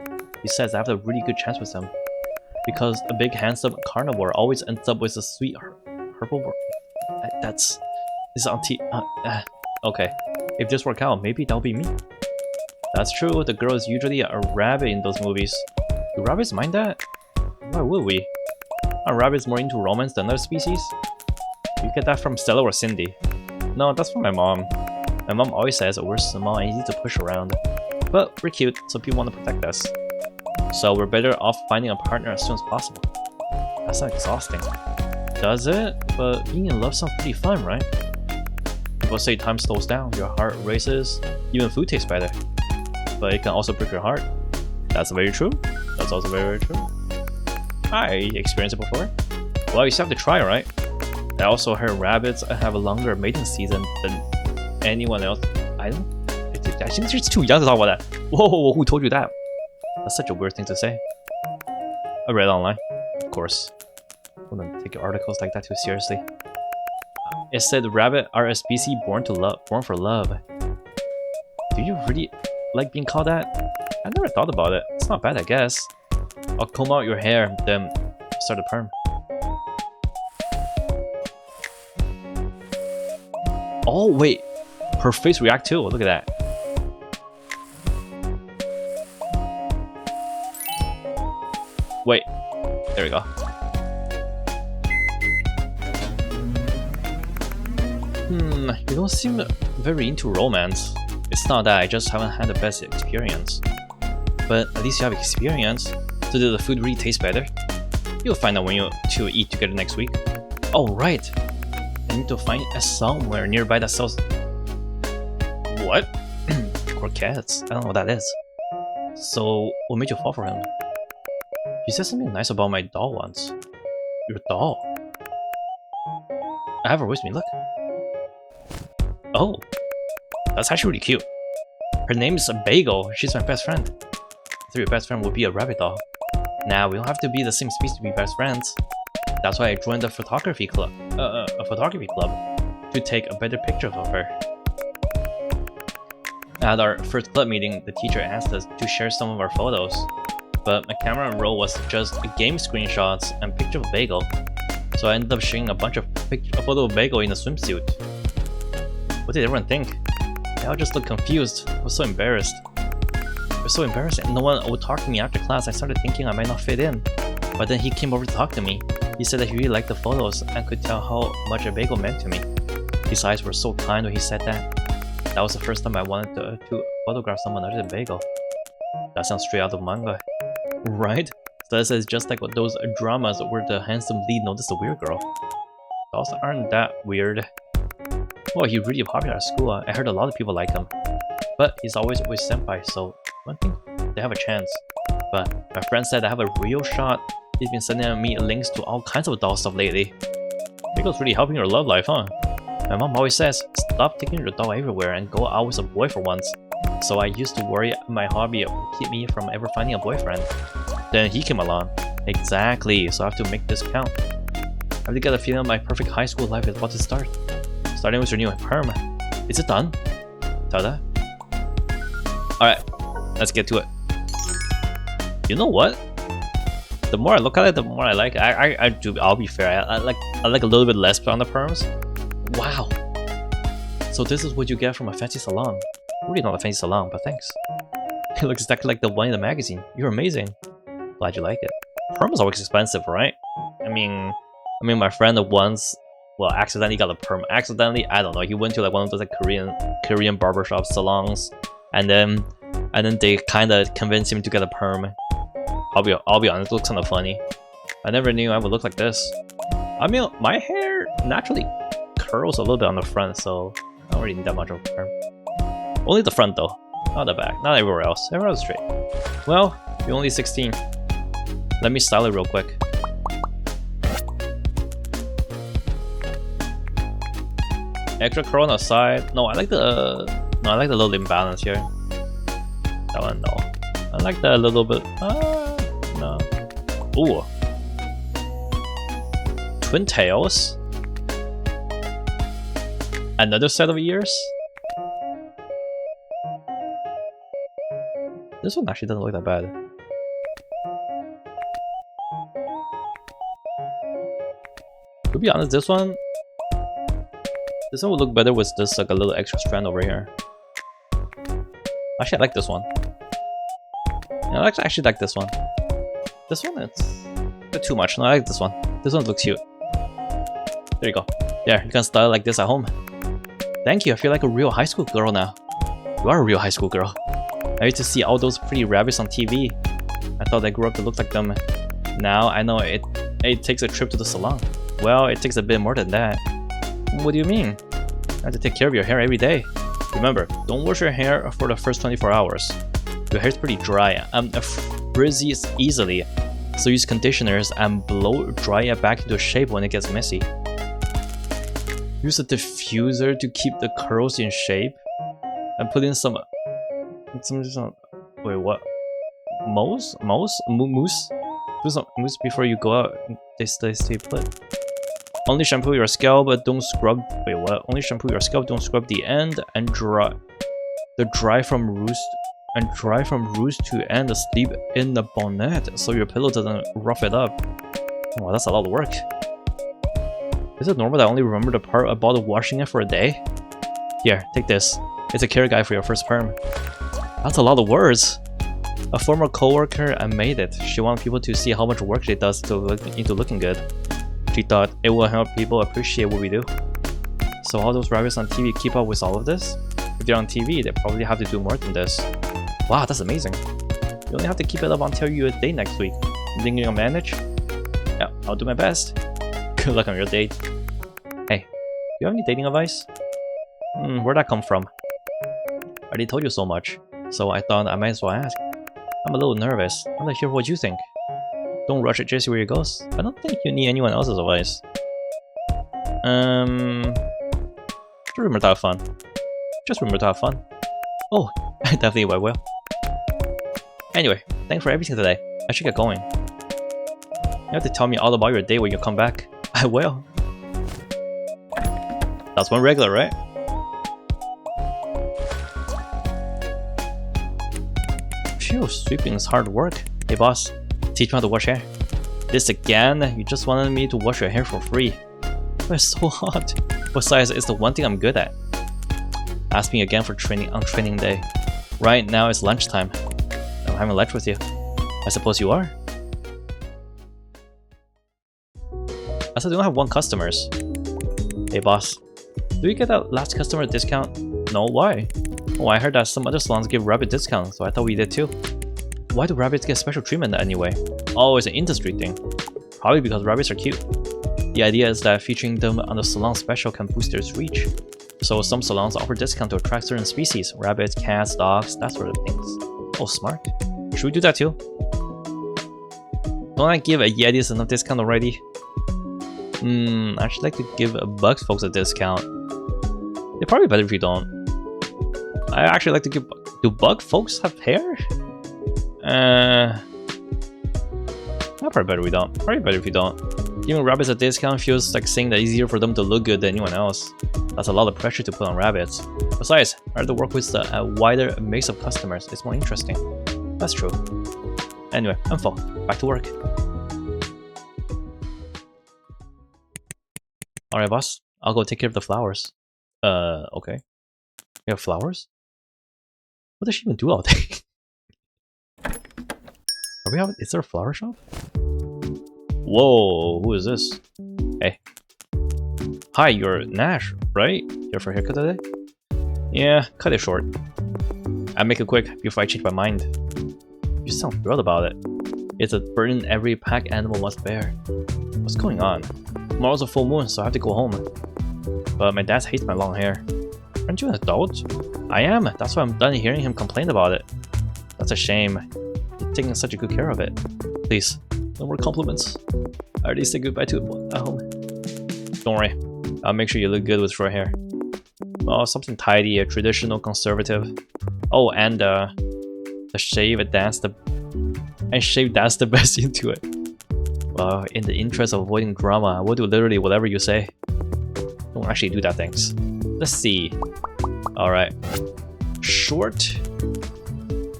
Besides, I have a really good chance with them. Because a big handsome carnivore always ends up with a sweet herbivore. That's... This is auntie... okay. If this works out, maybe that'll be me. That's true, the girl is usually a rabbit in those movies. Do rabbits mind that? Why would we? Are rabbits more into romance than other species? You get that from Stella or Cindy? No, that's from my mom. My mom always says we're small and easy to push around. But we're cute, so people want to protect us. So we're better off finding a partner as soon as possible. That sounds exhausting. Does it? But being in love sounds pretty fun, right? People say time slows down, your heart races, even food tastes better. But it can also break your heart. That's very true. That's also very, very true. I experienced it before. Well, you still have to try, right? I also heard rabbits have a longer mating season than anyone else. I think it's too young to talk about that. Whoa, who told you that? That's such a weird thing to say. I read it online, of course. Wouldn't take articles like that too seriously. It said rabbit are a species born for love. Do you really like being called that? I never thought about it. It's not bad, I guess. I'll comb out your hair, then start a perm. Oh wait, her face react too. Look at that. Wait, there we go. You don't seem very into romance. It's not that, I just haven't had the best experience. But at least you have experience. So did the food really taste better? You'll find out when you two eat together next week. Oh right! I need to find a somewhere nearby that sells... What? Croquettes? I don't know what that is. So, what made you fall for him? He said something nice about my doll once. Your doll? I have her with me, look. Oh, that's actually really cute. Her name is Bagel. She's my best friend. I thought your best friend would be a rabbit doll. Now we don't have to be the same species to be best friends. That's why I joined the photography club. To take a better picture of her. At our first club meeting, the teacher asked us to share some of our photos, but my camera roll was just game screenshots and picture of Bagel. So I ended up sharing a bunch of a photo of Bagel in a swimsuit. What did everyone think? They all just looked confused. I was so embarrassed. It was so embarrassing. No one would talk to me after class. I started thinking I might not fit in. But then he came over to talk to me. He said that he really liked the photos and could tell how much a bagel meant to me. His eyes were so kind when he said that. That was the first time I wanted to photograph someone other than Bagel. That sounds straight out of manga. Right? So this is just like those dramas where the handsome lead noticed the weird girl. Dolls aren't that weird. Well, he's really popular at school. I heard a lot of people like him. But he's always with senpai, so I think they have a chance. But my friend said I have a real shot. He's been sending me links to all kinds of doll stuff lately. Bagel's really helping your love life, huh? My mom always says, stop taking your doll everywhere and go out with a boy for once. So I used to worry my hobby would keep me from ever finding a boyfriend. Then he came along. Exactly, so I have to make this count. I have to get a feeling my perfect high school life is about to start. Starting with your new perm. Is it done? Tada? Alright, let's get to it. You know what? The more I look at it, the more I like it. I'll be fair, I like a little bit less on the perms. Wow. So this is what you get from a fancy salon. Really not a fancy salon, but thanks. It looks exactly like the one in the magazine. You're amazing. Glad you like it. Perm is always expensive, right? I mean my friend once, well, accidentally got a perm. Accidentally, I don't know. He went to like one of those like Korean barbershop salons, and then they kind of convinced him to get a perm. I'll be honest, it looks kind of funny. I never knew I would look like this. I mean, my hair naturally curls a little bit on the front, so I don't really need that much of a perm. Only the front though, not the back, not everywhere else. Everywhere else straight. Well, you're only 16. Let me style it real quick. Extra curl on the side. No, I like the little imbalance here. That one, no. I like that a little bit. No. Ooh. Twin tails. Another set of ears. This one actually doesn't look that bad. To be honest, this one would look better with this like a little extra strand over here. Actually, I like this one. Yeah, I actually like this one. This one, it's a bit too much. No, I like this one. This one looks cute. There you go. There, you can style like this at home. Thank you, I feel like a real high school girl now. You are a real high school girl. I used to see all those pretty rabbits on TV. I thought I grew up to look like them. Now I know it takes a trip to the salon. Well, it takes a bit more than that. What do you mean? You have to take care of your hair every day. Remember, don't wash your hair for the first 24 hours. Your hair's pretty dry and frizzy easily, so use conditioners and blow dry it back into shape when it gets messy. Use a diffuser to keep the curls in shape, and put in some wait, what? Mousse? Put some mousse before you go out. They stay put. Only shampoo your scalp, but don't scrub. Wait, what? Only shampoo your scalp, don't scrub the end, and dry from roost to end. Sleep in the bonnet so your pillow doesn't rough it up. Wow, that's a lot of work. Is it normal that I only remember the part about washing it for a day? Here, take this. It's a care guide for your first perm. That's a lot of words. A former coworker made it. She wanted people to see how much work she does into looking good. She thought it will help people appreciate what we do. So all those rabbits on TV keep up with all of this? If they're on TV, they probably have to do more than this. Wow, that's amazing. You only have to keep it up until your date next week. You think you'll manage? Yeah, I'll do my best. Good luck on your date. Hey, do you have any dating advice? Where'd that come from? I already told you so much, so I thought I might as well ask. I'm a little nervous. I want to hear what you think. Don't rush it, just see where it goes. I don't think you need anyone else's advice. Just remember to have fun. Just remember to have fun. Oh, I definitely will. Anyway, thanks for everything today. I should get going. You have to tell me all about your day when you come back. I will. That's one regular, right? Phew, sweeping is hard work. Hey boss, teach me how to wash hair. This again? You just wanted me to wash your hair for free. But it's so hot. Besides, it's the one thing I'm good at. Ask me again for training on training day. Right now it's lunchtime. I'm having lunch with you. I suppose you are? I said we don't have one customers. Hey boss, do you get that last customer discount? No, why? Oh, I heard that some other salons give rabbit discounts, so I thought we did too. Why do rabbits get special treatment anyway? Oh, it's an industry thing. Probably because rabbits are cute. The idea is that featuring them on the salon special can boost their reach. So some salons offer discount to attract certain species, rabbits, cats, dogs, that sort of things. Oh, smart. Should we do that too? Don't I give a Yetis enough discount already? I'd actually like to give Bug folks a discount. They're probably better if you don't. I actually like to give... Do Bug folks have hair? Probably better if we don't. Probably better if you don't. Giving rabbits a discount feels like saying that it's easier for them to look good than anyone else. That's a lot of pressure to put on rabbits. Besides, I'd rather work with a wider mix of customers. It's more interesting. That's true. Anyway, I'm full. Back to work. Alright, boss. I'll go take care of the flowers. Okay. You have flowers? What does she even do all day? Are we out? Is there a flower shop? Whoa, who is this? Hey. Hi, you're Nash, right? Here for a haircut today? Yeah, cut it short. I'll make it quick before I change my mind. You sound thrilled about it. It's a burden every pack animal must bear. What's going on? Tomorrow's a full moon, so I have to go home. But my dad hates my long hair. Aren't you an adult? I am. That's why I'm done hearing him complain about it. That's a shame. You're taking such a good care of it. Please, no more compliments. I already said goodbye to it at home. Don't worry. I'll make sure you look good with short hair. Oh, something tidy, a traditional conservative. Oh, and the shave that's the best into it. Well, in the interest of avoiding drama, I will do literally whatever you say. Don't actually do that, thanks. Let's see. Alright. Short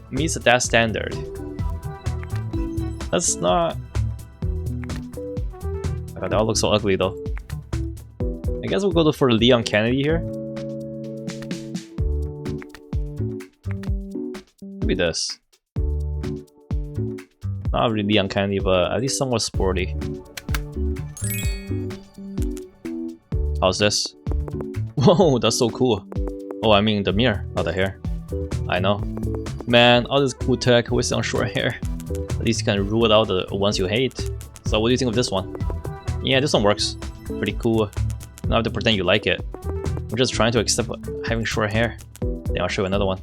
meets that standard. That's not... God, that all looks so ugly though. I guess we'll go for Leon Kennedy here. Maybe this. Not really Leon Kennedy, but at least somewhat sporty. How's this? Whoa, that's so cool. Oh, I mean the mirror, not the hair. I know. Man, all this cool tech with some short hair. At least you can rule out the ones you hate. So what do you think of this one? Yeah, this one works. Pretty cool. You don't have to pretend you like it. I'm just trying to accept having short hair. Then I'll show you another one.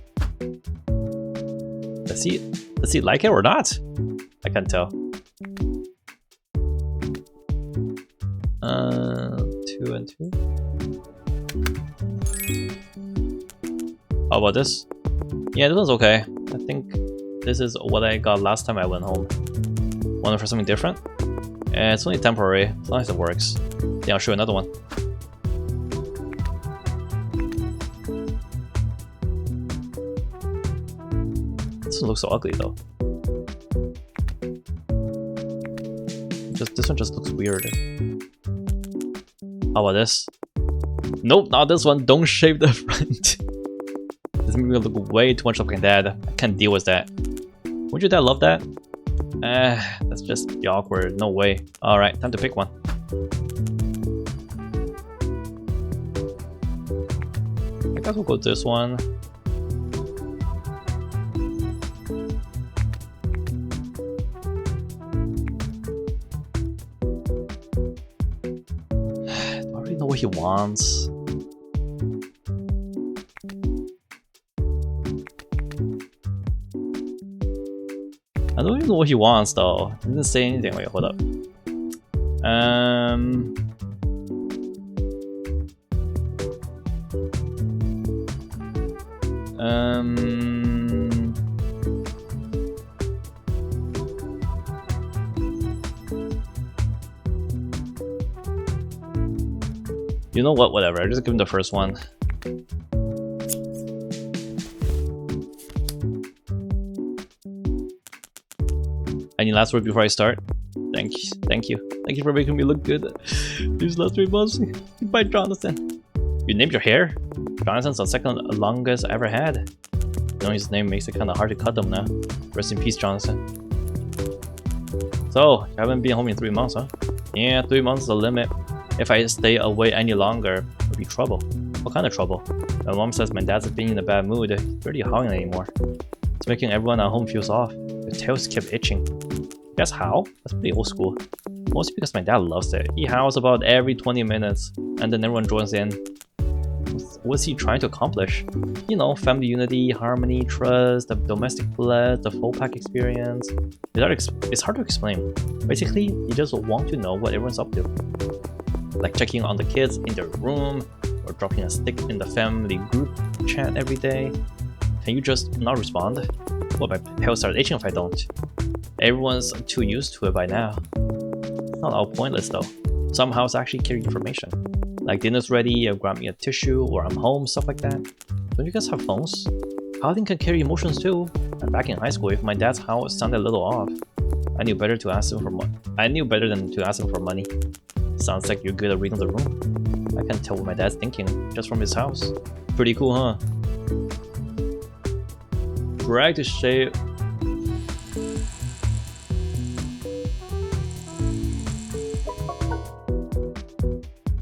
Let's see like it or not? I can't tell. 2 and 2. How about this? Yeah, this one's okay. I think this is what I got last time I went home. Wanted for something different? It's only temporary, as long as it works. Then I'll show you another one. This one looks so ugly though. This one just looks weird. How about this? Nope, not this one. Don't shave the front. This made me look way too much like my dad. I can't deal with that. Would your dad love that? That's just awkward. No way. Alright, time to pick one. I guess we'll go with this one. I don't really know what he wants. I don't even know what he wants though. He didn't say anything. Wait, hold up. You know what? Whatever. I'll just give him the first one. Any last word before I start? Thank you for making me look good these last 3 months. Goodbye, Jonathan. You named your hair? Jonathan's the second longest I ever had. Knowing his name makes it kind of hard to cut them now. Rest in peace, Jonathan. So, you haven't been home in 3 months, huh? Yeah, 3 months is the limit. If I stay away any longer, it'll be trouble. What kind of trouble? My mom says my dad's being in a bad mood. He's barely howling anymore. It's making everyone at home feels off. Their tails kept itching. Guess how? That's pretty old school. Mostly because my dad loves it. He howls about every 20 minutes, and then everyone joins in. What's he trying to accomplish? You know, family unity, harmony, trust, the domestic bliss, the full pack experience. It's hard to explain. Basically, you just want to know what everyone's up to. Like checking on the kids in their room, or dropping a stick in the family group chat every day. Can you just not respond? Well, my tail starts itching if I don't. Everyone's too used to it by now. It's not all pointless though. Some houses actually carry information. Like dinner's ready, or grab me a tissue, or I'm home, stuff like that. Don't you guys have phones? Howling can carry emotions too. Back in high school, if my dad's house sounded a little off, I knew better to ask him for money. I knew better than to ask him for money. Sounds like you're good at reading the room. I can tell what my dad's thinking just from his house. Pretty cool, huh? Drag to shave.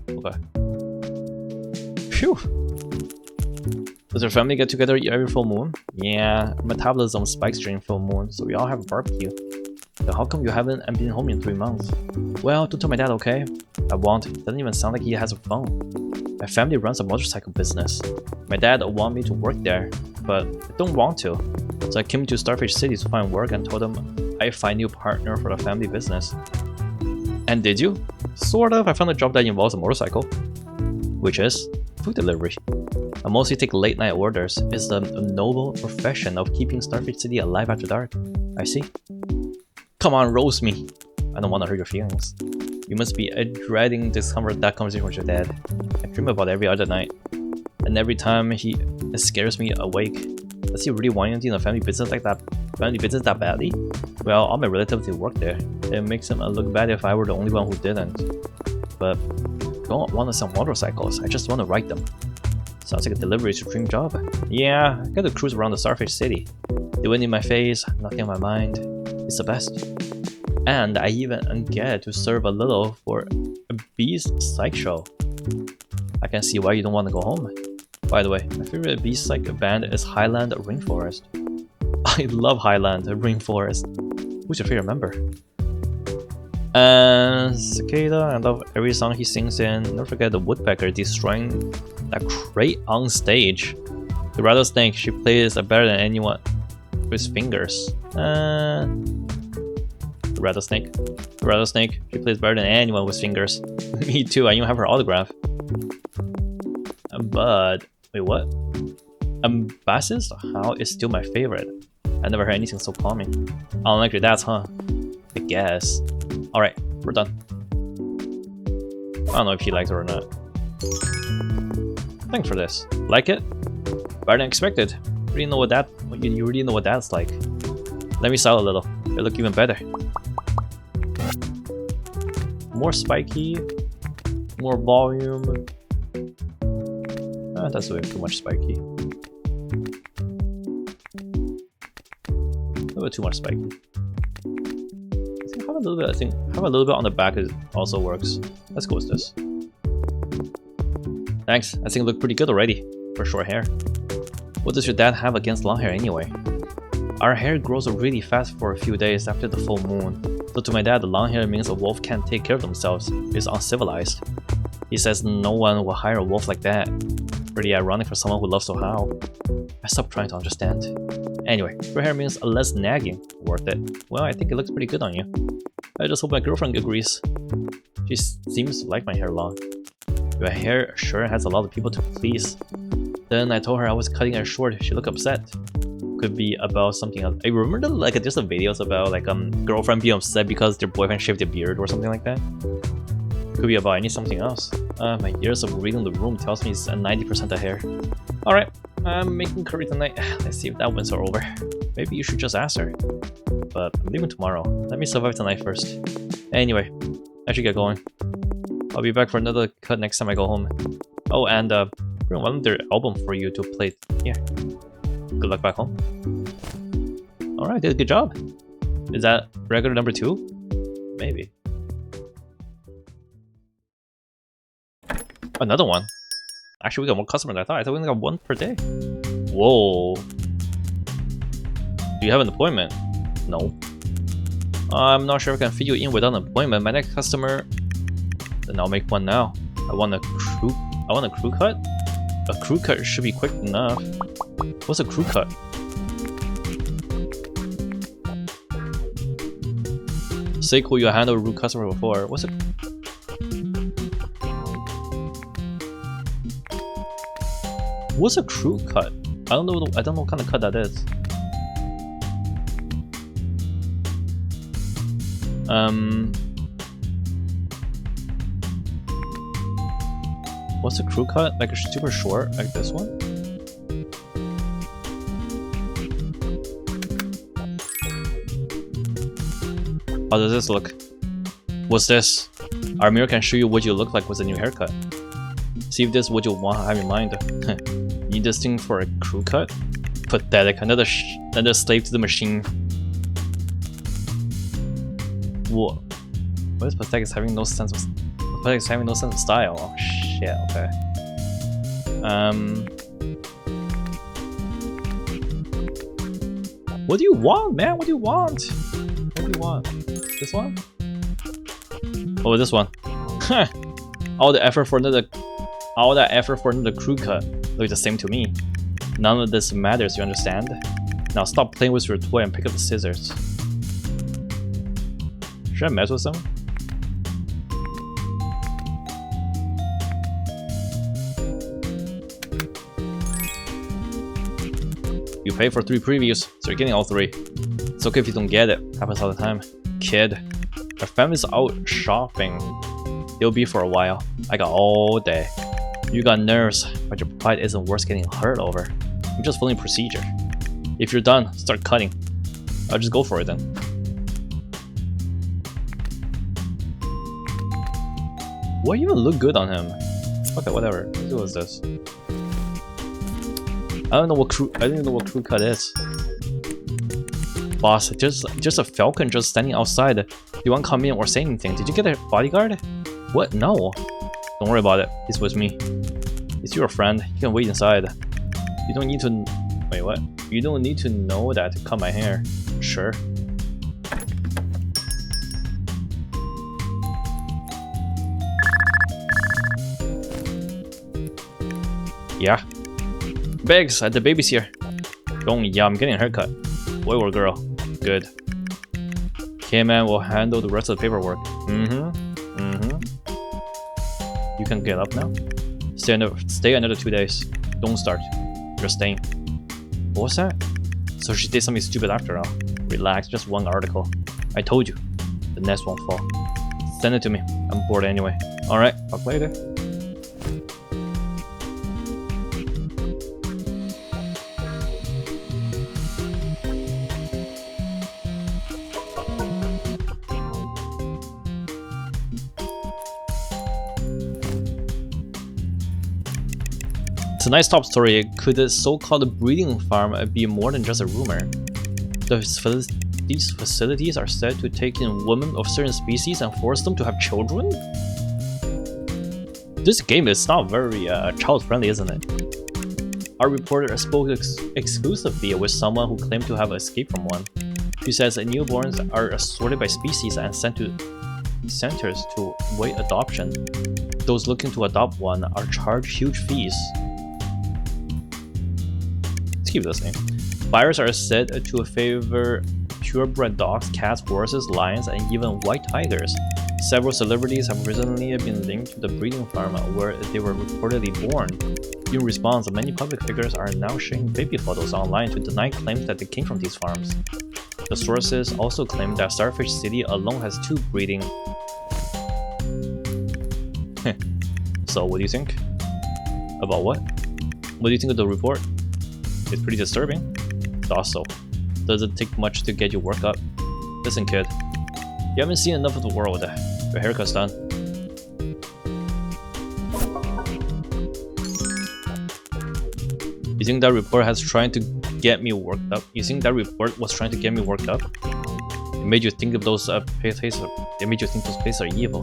Okay. Phew. Does your family get together every full moon? Yeah, metabolism spikes during full moon, so we all have a barbecue. Then how come you haven't been home in 3 months? Well, don't tell my dad, okay? I won't. It doesn't even sound like he has a phone. My family runs a motorcycle business. My dad want me to work there, but I don't want to. So I came to Starfish City to find work and told him I find new partner for the family business. And did you? Sort of. I found a job that involves a motorcycle, which is food delivery. I mostly take late night orders. It's the noble profession of keeping Starfish City alive after dark. I see. Come on, roast me. I don't want to hurt your feelings. You must be dreading that conversation with your dad. I dream about it every other night. And every time it scares me awake. Does he really want you in a family business like that? Family business that badly? Well, all my relatives work there. It makes him look bad if I were the only one who didn't. But I don't want to sell motorcycles. I just want to ride them. Sounds like a delivery is your dream job. Yeah, I got to cruise around the Starfish City. The wind in my face, nothing on my mind. It's the best. And I even get to serve a little for a Beast Psych show. I can see why you don't want to go home. By the way, my favorite Beast Psych band is Highland Rainforest. I love Highland Rainforest. Who's your favorite member? Cicada, I love every song he sings in. Don't forget the woodpecker destroying that crate on stage. The rattlesnake, she plays better than anyone with his fingers. The rattlesnake, she plays better than anyone with fingers. Me too, I even have her autograph. But wait, what? Bassist? How is still my favorite. I never heard anything so calming. I don't like your dad's, huh? I guess. Alright, we're done. I don't know if he likes it or not. Thanks for this. Like it? Better than expected. You really know what that's like. Let me style a little. It'll look even better. More spiky. More volume. That's way too much spiky. A little bit too much spiky. I think have a little bit on the back also works. Let's go with this. Thanks. I think it looked pretty good already for short hair. What does your dad have against long hair anyway? Our hair grows really fast for a few days after the full moon. So to my dad, the long hair means a wolf can't take care of themselves. It's uncivilized. He says no one will hire a wolf like that. Pretty ironic for someone who loves to howl. I stopped trying to understand. Anyway, short hair means less nagging. Worth it. Well, I think it looks pretty good on you. I just hope my girlfriend agrees. She seems to like my hair long. Your hair sure has a lot of people to please. Then I told her I was cutting her short. She looked upset. Could be about something else. I remember there's some videos about girlfriend being upset because their boyfriend shaved their beard or something like that. Could be about something else. My years of reading the room tells me it's 90% of hair. Alright, I'm making curry tonight. Let's see if that wins her over. Maybe you should just ask her. But I'm leaving tomorrow. Let me survive tonight first. Anyway, I should get going. I'll be back for another cut next time I go home. Oh, and bring one of their album for you to play here. Good luck back home. Alright, did a good job. Is that regular number 2? Maybe. Another one. Actually, we got more customers than I thought. I thought we only got 1 per day. Whoa. Do you have an appointment? No. I'm not sure if I can fit you in without an appointment. My next customer. Then I'll make one now. I want a crew cut? A crew cut should be quick enough. What's a crew cut? Say cool, you handled a rude customer before. What's a... What's a crew cut? I don't know what kind of cut that is. What's a crew cut? Like a super short, like this one? How does this look? What's this? Our mirror can show you what you look like with a new haircut. See if this is what you want to have in mind. Need this thing for a crew cut? Pathetic. Another slave to the machine. Whoa. What is pathetic? Is having no sense of style. Oh shit. Okay. What do you want, man? What do you want? do you want? This one? Oh, this one. All that effort for another crew cut look the same to me. None of this matters, you understand? Now stop playing with your toy and pick up the scissors. Should I mess with them? You pay for 3 previews, so you're getting all 3. It's okay if you don't get it. Happens all the time. Kid, my family's out shopping. They'll be for a while. I got all day. You got nerves, but your pride isn't worth getting hurt over. I'm just following procedure. If you're done, start cutting. I'll just go for it then. What even look good on him? Okay, whatever. What was this? I don't even know what crew cut is. Boss, just a falcon just standing outside. You won't come in or say anything. Did you get a bodyguard? What? No. Don't worry about it. He's with me. He's your friend. He can wait inside. You don't need to... Wait, what? You don't need to know that to cut my hair. Sure. Yeah. Biggs, the baby's here. Yeah, I'm getting a haircut. Boy or girl? Good. K-Man will handle the rest of the paperwork. You can get up now. Stay another 2 days. Don't start. You're staying. What was that? So she did something stupid after all. Relax, just one article. I told you. The nest won't fall. Send it to me. I'm bored anyway. Alright, talk later. Tonight's top story: could the so-called breeding farm be more than just a rumor? These facilities are said to take in women of certain species and force them to have children? This game is not very child-friendly, isn't it? Our reporter spoke exclusively with someone who claimed to have escaped from one. She says newborns are sorted by species and sent to centers to wait adoption. Those looking to adopt one are charged huge fees. Let's keep listening. Buyers are said to favor purebred dogs, cats, horses, lions, and even white tigers. Several celebrities have recently been linked to the breeding farm where they were reportedly born. In response, many public figures are now sharing baby photos online to deny claims that they came from these farms. The sources also claim that Starfish City alone has 2 breeding. So, what do you think? About what? What do you think of the report? It's pretty disturbing. Thought so. Doesn't take much to get your work up. Listen, kid. You haven't seen enough of the world. Your haircut's done. You think that report was trying to get me worked up? It made you think of those places. It made you think those places are evil.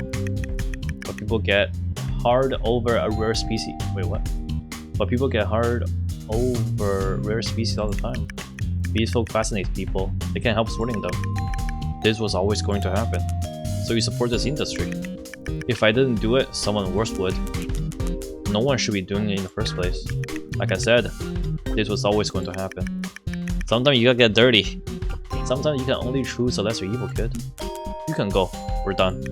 But people get hard over a rare species. Wait, what? But people get hard over rare species all the time. Beastfolk fascinates people. They can't help sorting them. This was always going to happen. So you support this industry. If I didn't do it, someone worse would. No one should be doing it in the first place. Like I said, this was always going to happen. Sometimes you gotta get dirty. Sometimes you can only choose the lesser evil, kid. You can go. We're done.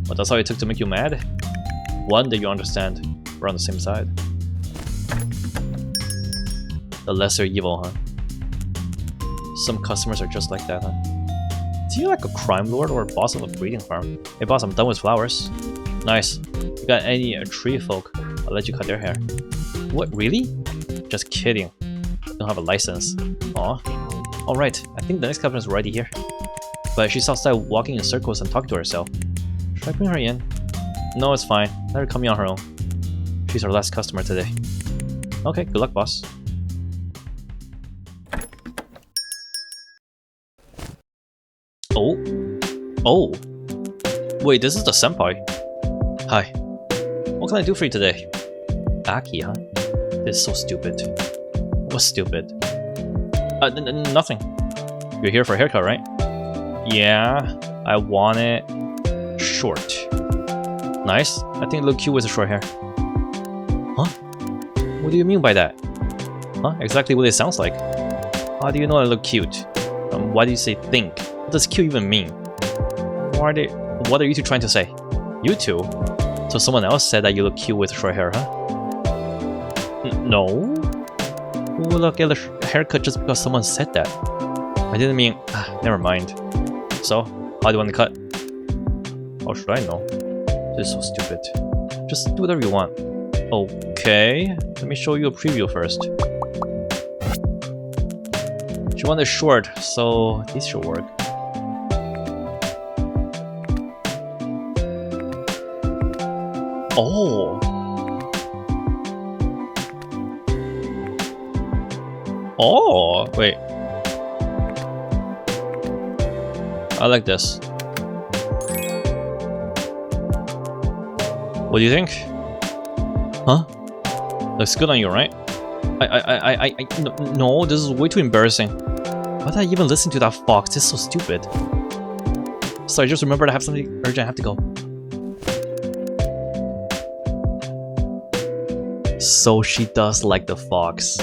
But that's how it took to make you mad? One day you understand. We're on the same side. The lesser evil, huh? Some customers are just like that, huh? Is he like a crime lord or a boss of a breeding farm? Hey boss, I'm done with flowers. Nice. You got any tree folk? I'll let you cut their hair. What, really? Just kidding. Don't have a license. Aw. Alright, I think the next customer is already here. But she's outside walking in circles and talking to herself. Should I bring her in? No, it's fine. Let her come in on her own. She's our last customer today. Okay, good luck, boss. Oh. Wait, this is the senpai. Hi. What can I do for you today? Aki, huh? This is so stupid. What's stupid? Nothing. You're here for a haircut, right? Yeah, I want it short. Nice. I think it look cute with the short hair. Huh? What do you mean by that? Huh? Exactly what it sounds like. How do you know I look cute? Why do you say think? What does cute even mean? What are you two trying to say? You two? So someone else said that you look cute with short hair, huh? No. Who will get a haircut just because someone said that? I didn't mean... never mind. So, how do you want to cut? How should I know? This is so stupid. Just do whatever you want. Okay, let me show you a preview first. She wanted short, so this should work. Oh! Oh! Wait. I like this. What do you think? Huh? Looks good on you, right? No, this is way too embarrassing. Why did I even listen to that fox? This is so stupid. So I just remembered I have something urgent, I have to go. So she does like the fox.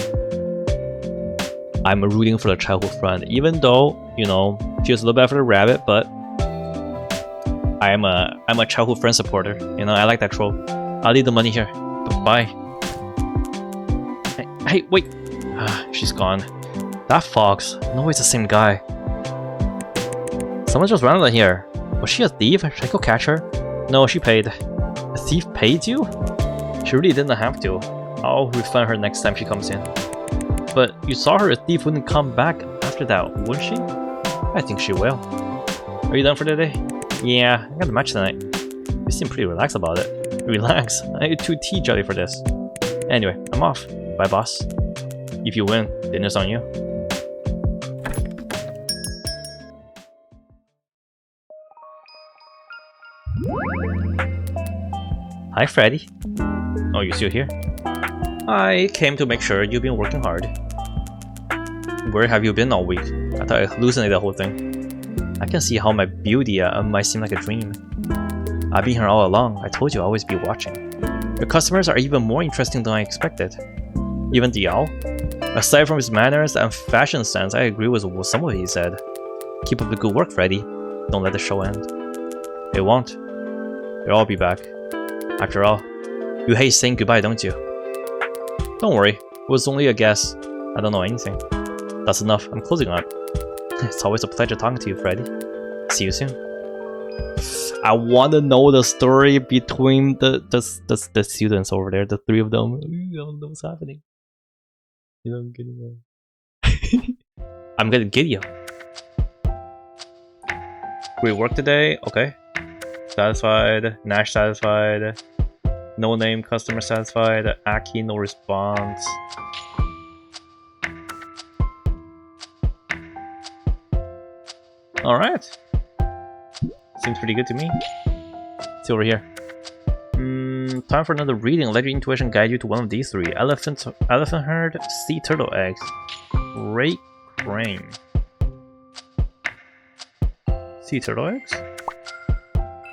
I'm rooting for the childhood friend, even though, you know, feels a little bad for the rabbit, but I'm a childhood friend supporter. You know, I like that trope. I'll leave the money here. Bye. Hey, wait. She's gone. That fox. No, it's the same guy. Someone just ran out of here. Was she a thief? Should I go catch her? No, she paid. A thief paid you? She really didn't have to. I'll refund her next time she comes in. But you saw her, a thief wouldn't come back after that, would she? I think she will. Are you done for the day? Yeah, I got a match tonight. You seem pretty relaxed about it. Relax? I ate 2 tea jelly for this. Anyway, I'm off. Bye, boss. If you win, dinner's on you. Hi, Freddy. Oh, you still here? I came to make sure you've been working hard. Where have you been all week? I thought I hallucinated the whole thing. I can see how my beauty might seem like a dream. I've been here all along. I told you I'd always be watching. Your customers are even more interesting than I expected. Even Diao? Aside from his manners and fashion sense, I agree with some of what he said. Keep up the good work, Freddy. Don't let the show end. It won't. They'll all be back. After all, you hate saying goodbye, don't you? Don't worry. It was only a guess. I don't know anything. That's enough. I'm closing up. It's always a pleasure talking to you, Freddy. See you soon. I want to know the story between the students over there, the 3 of them. I don't know what's happening. You know, I'm getting I'm getting giddy. Great work today. Okay. Satisfied. Nash satisfied. No name customer satisfied. Aki no response. Alright. Seems pretty good to me. It's over here. Time for another reading. Let your intuition guide you to one of these 3. Elephant herd, sea turtle eggs, great crane. Sea turtle eggs?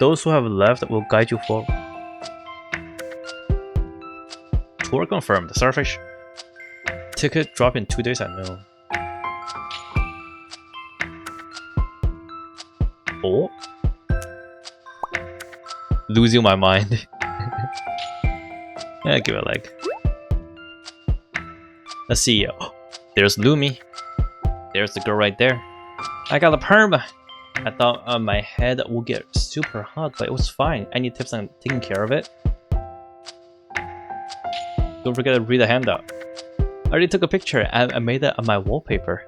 Those who have left will guide you forward. Tour confirmed. Starfish. Ticket drop in 2 days at noon. Oh. Losing my mind. Yeah, give it a like. Let's see. Oh, there's Lumi. There's the girl right there. I got a perm. I thought my head would get super hot, but it was fine. Any tips on taking care of it? Don't forget to read the handout. I already took a picture and I made it on my wallpaper.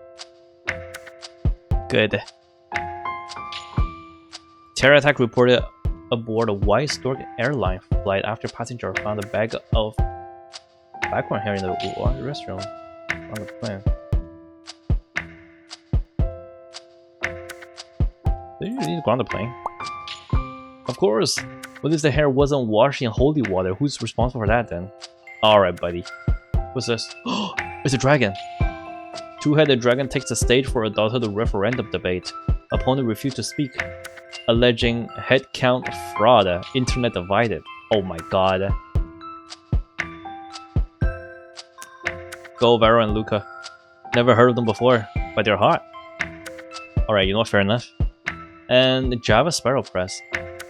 Good. Terror attack reported aboard a White Stork airline flight after passenger found a bag of backward hair in the restroom on the plane. Did you need to go on the plane? Of course! What if the hair wasn't washed in holy water? Who's responsible for that then? Alright, buddy. What's this? It's a dragon! Two-headed dragon takes the stage for adulthood referendum debate. Opponent refused to speak, alleging headcount fraud. Internet divided. Oh my god. Go Vero and Luca. Never heard of them before, but they're hot. Alright, you know what, fair enough. And Java Sparrow Press.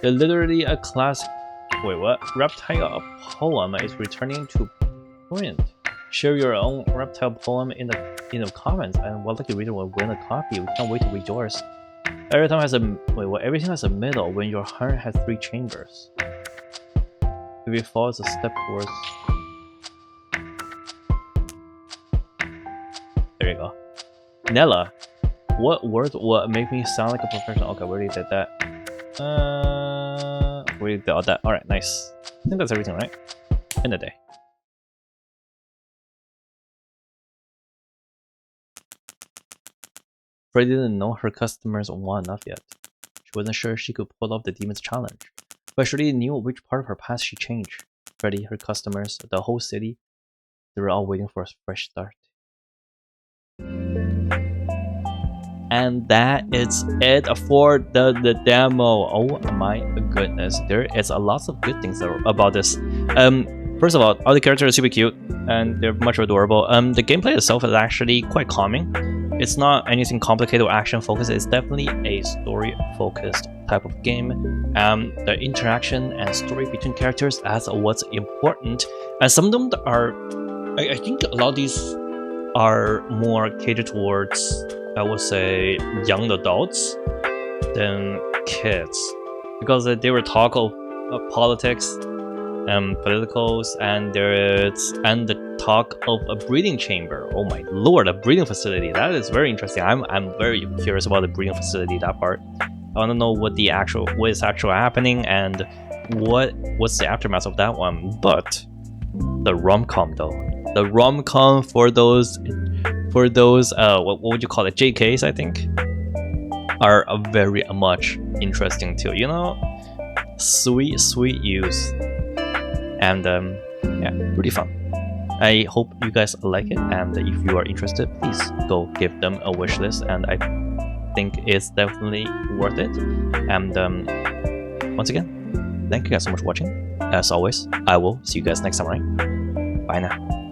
They're literally a class. Wait, what? Reptile poem is returning to print. Share your own reptile poem in the comments, and one lucky reader will win a copy. We can't wait to read yours. Everything has a middle when your heart has 3 chambers. If it falls a step towards. There you go. Nella, what word would make me sound like a professional? Okay, we already did that. We did all that. Alright, nice. I think that's everything, right? End of the day. Freddy didn't know her customers won enough yet. She wasn't sure she could pull off the demon's challenge, but she already knew which part of her past she changed. Freddy, her customers, the whole city, they were all waiting for a fresh start. And that is it for the demo. Oh my goodness, there is a lot of good things about this. First of all the characters are super cute and they're much adorable. The gameplay itself is actually quite calming. It's not anything complicated or action focused. It's definitely a story focused type of game. The interaction and story between characters as what's important. And some of them are, I think a lot of these are more catered towards, I would say, young adults than kids, because they were talk of politics and politicals, and the talk of a breeding chamber. Oh my lord, a breeding facility. That is very interesting. I'm very curious about the breeding facility, that part. I want to know what is actually happening and what's the aftermath of that one. But the RomCom though, the RomCom for those what would you call it, JKs, I think, are very much interesting too. You know, sweet use, and yeah, really fun. I hope you guys like it, and if you are interested, please go give them a wish list, and I think it's definitely worth it. And once again, thank you guys so much for watching. As always, I will see you guys next time, right? Bye now.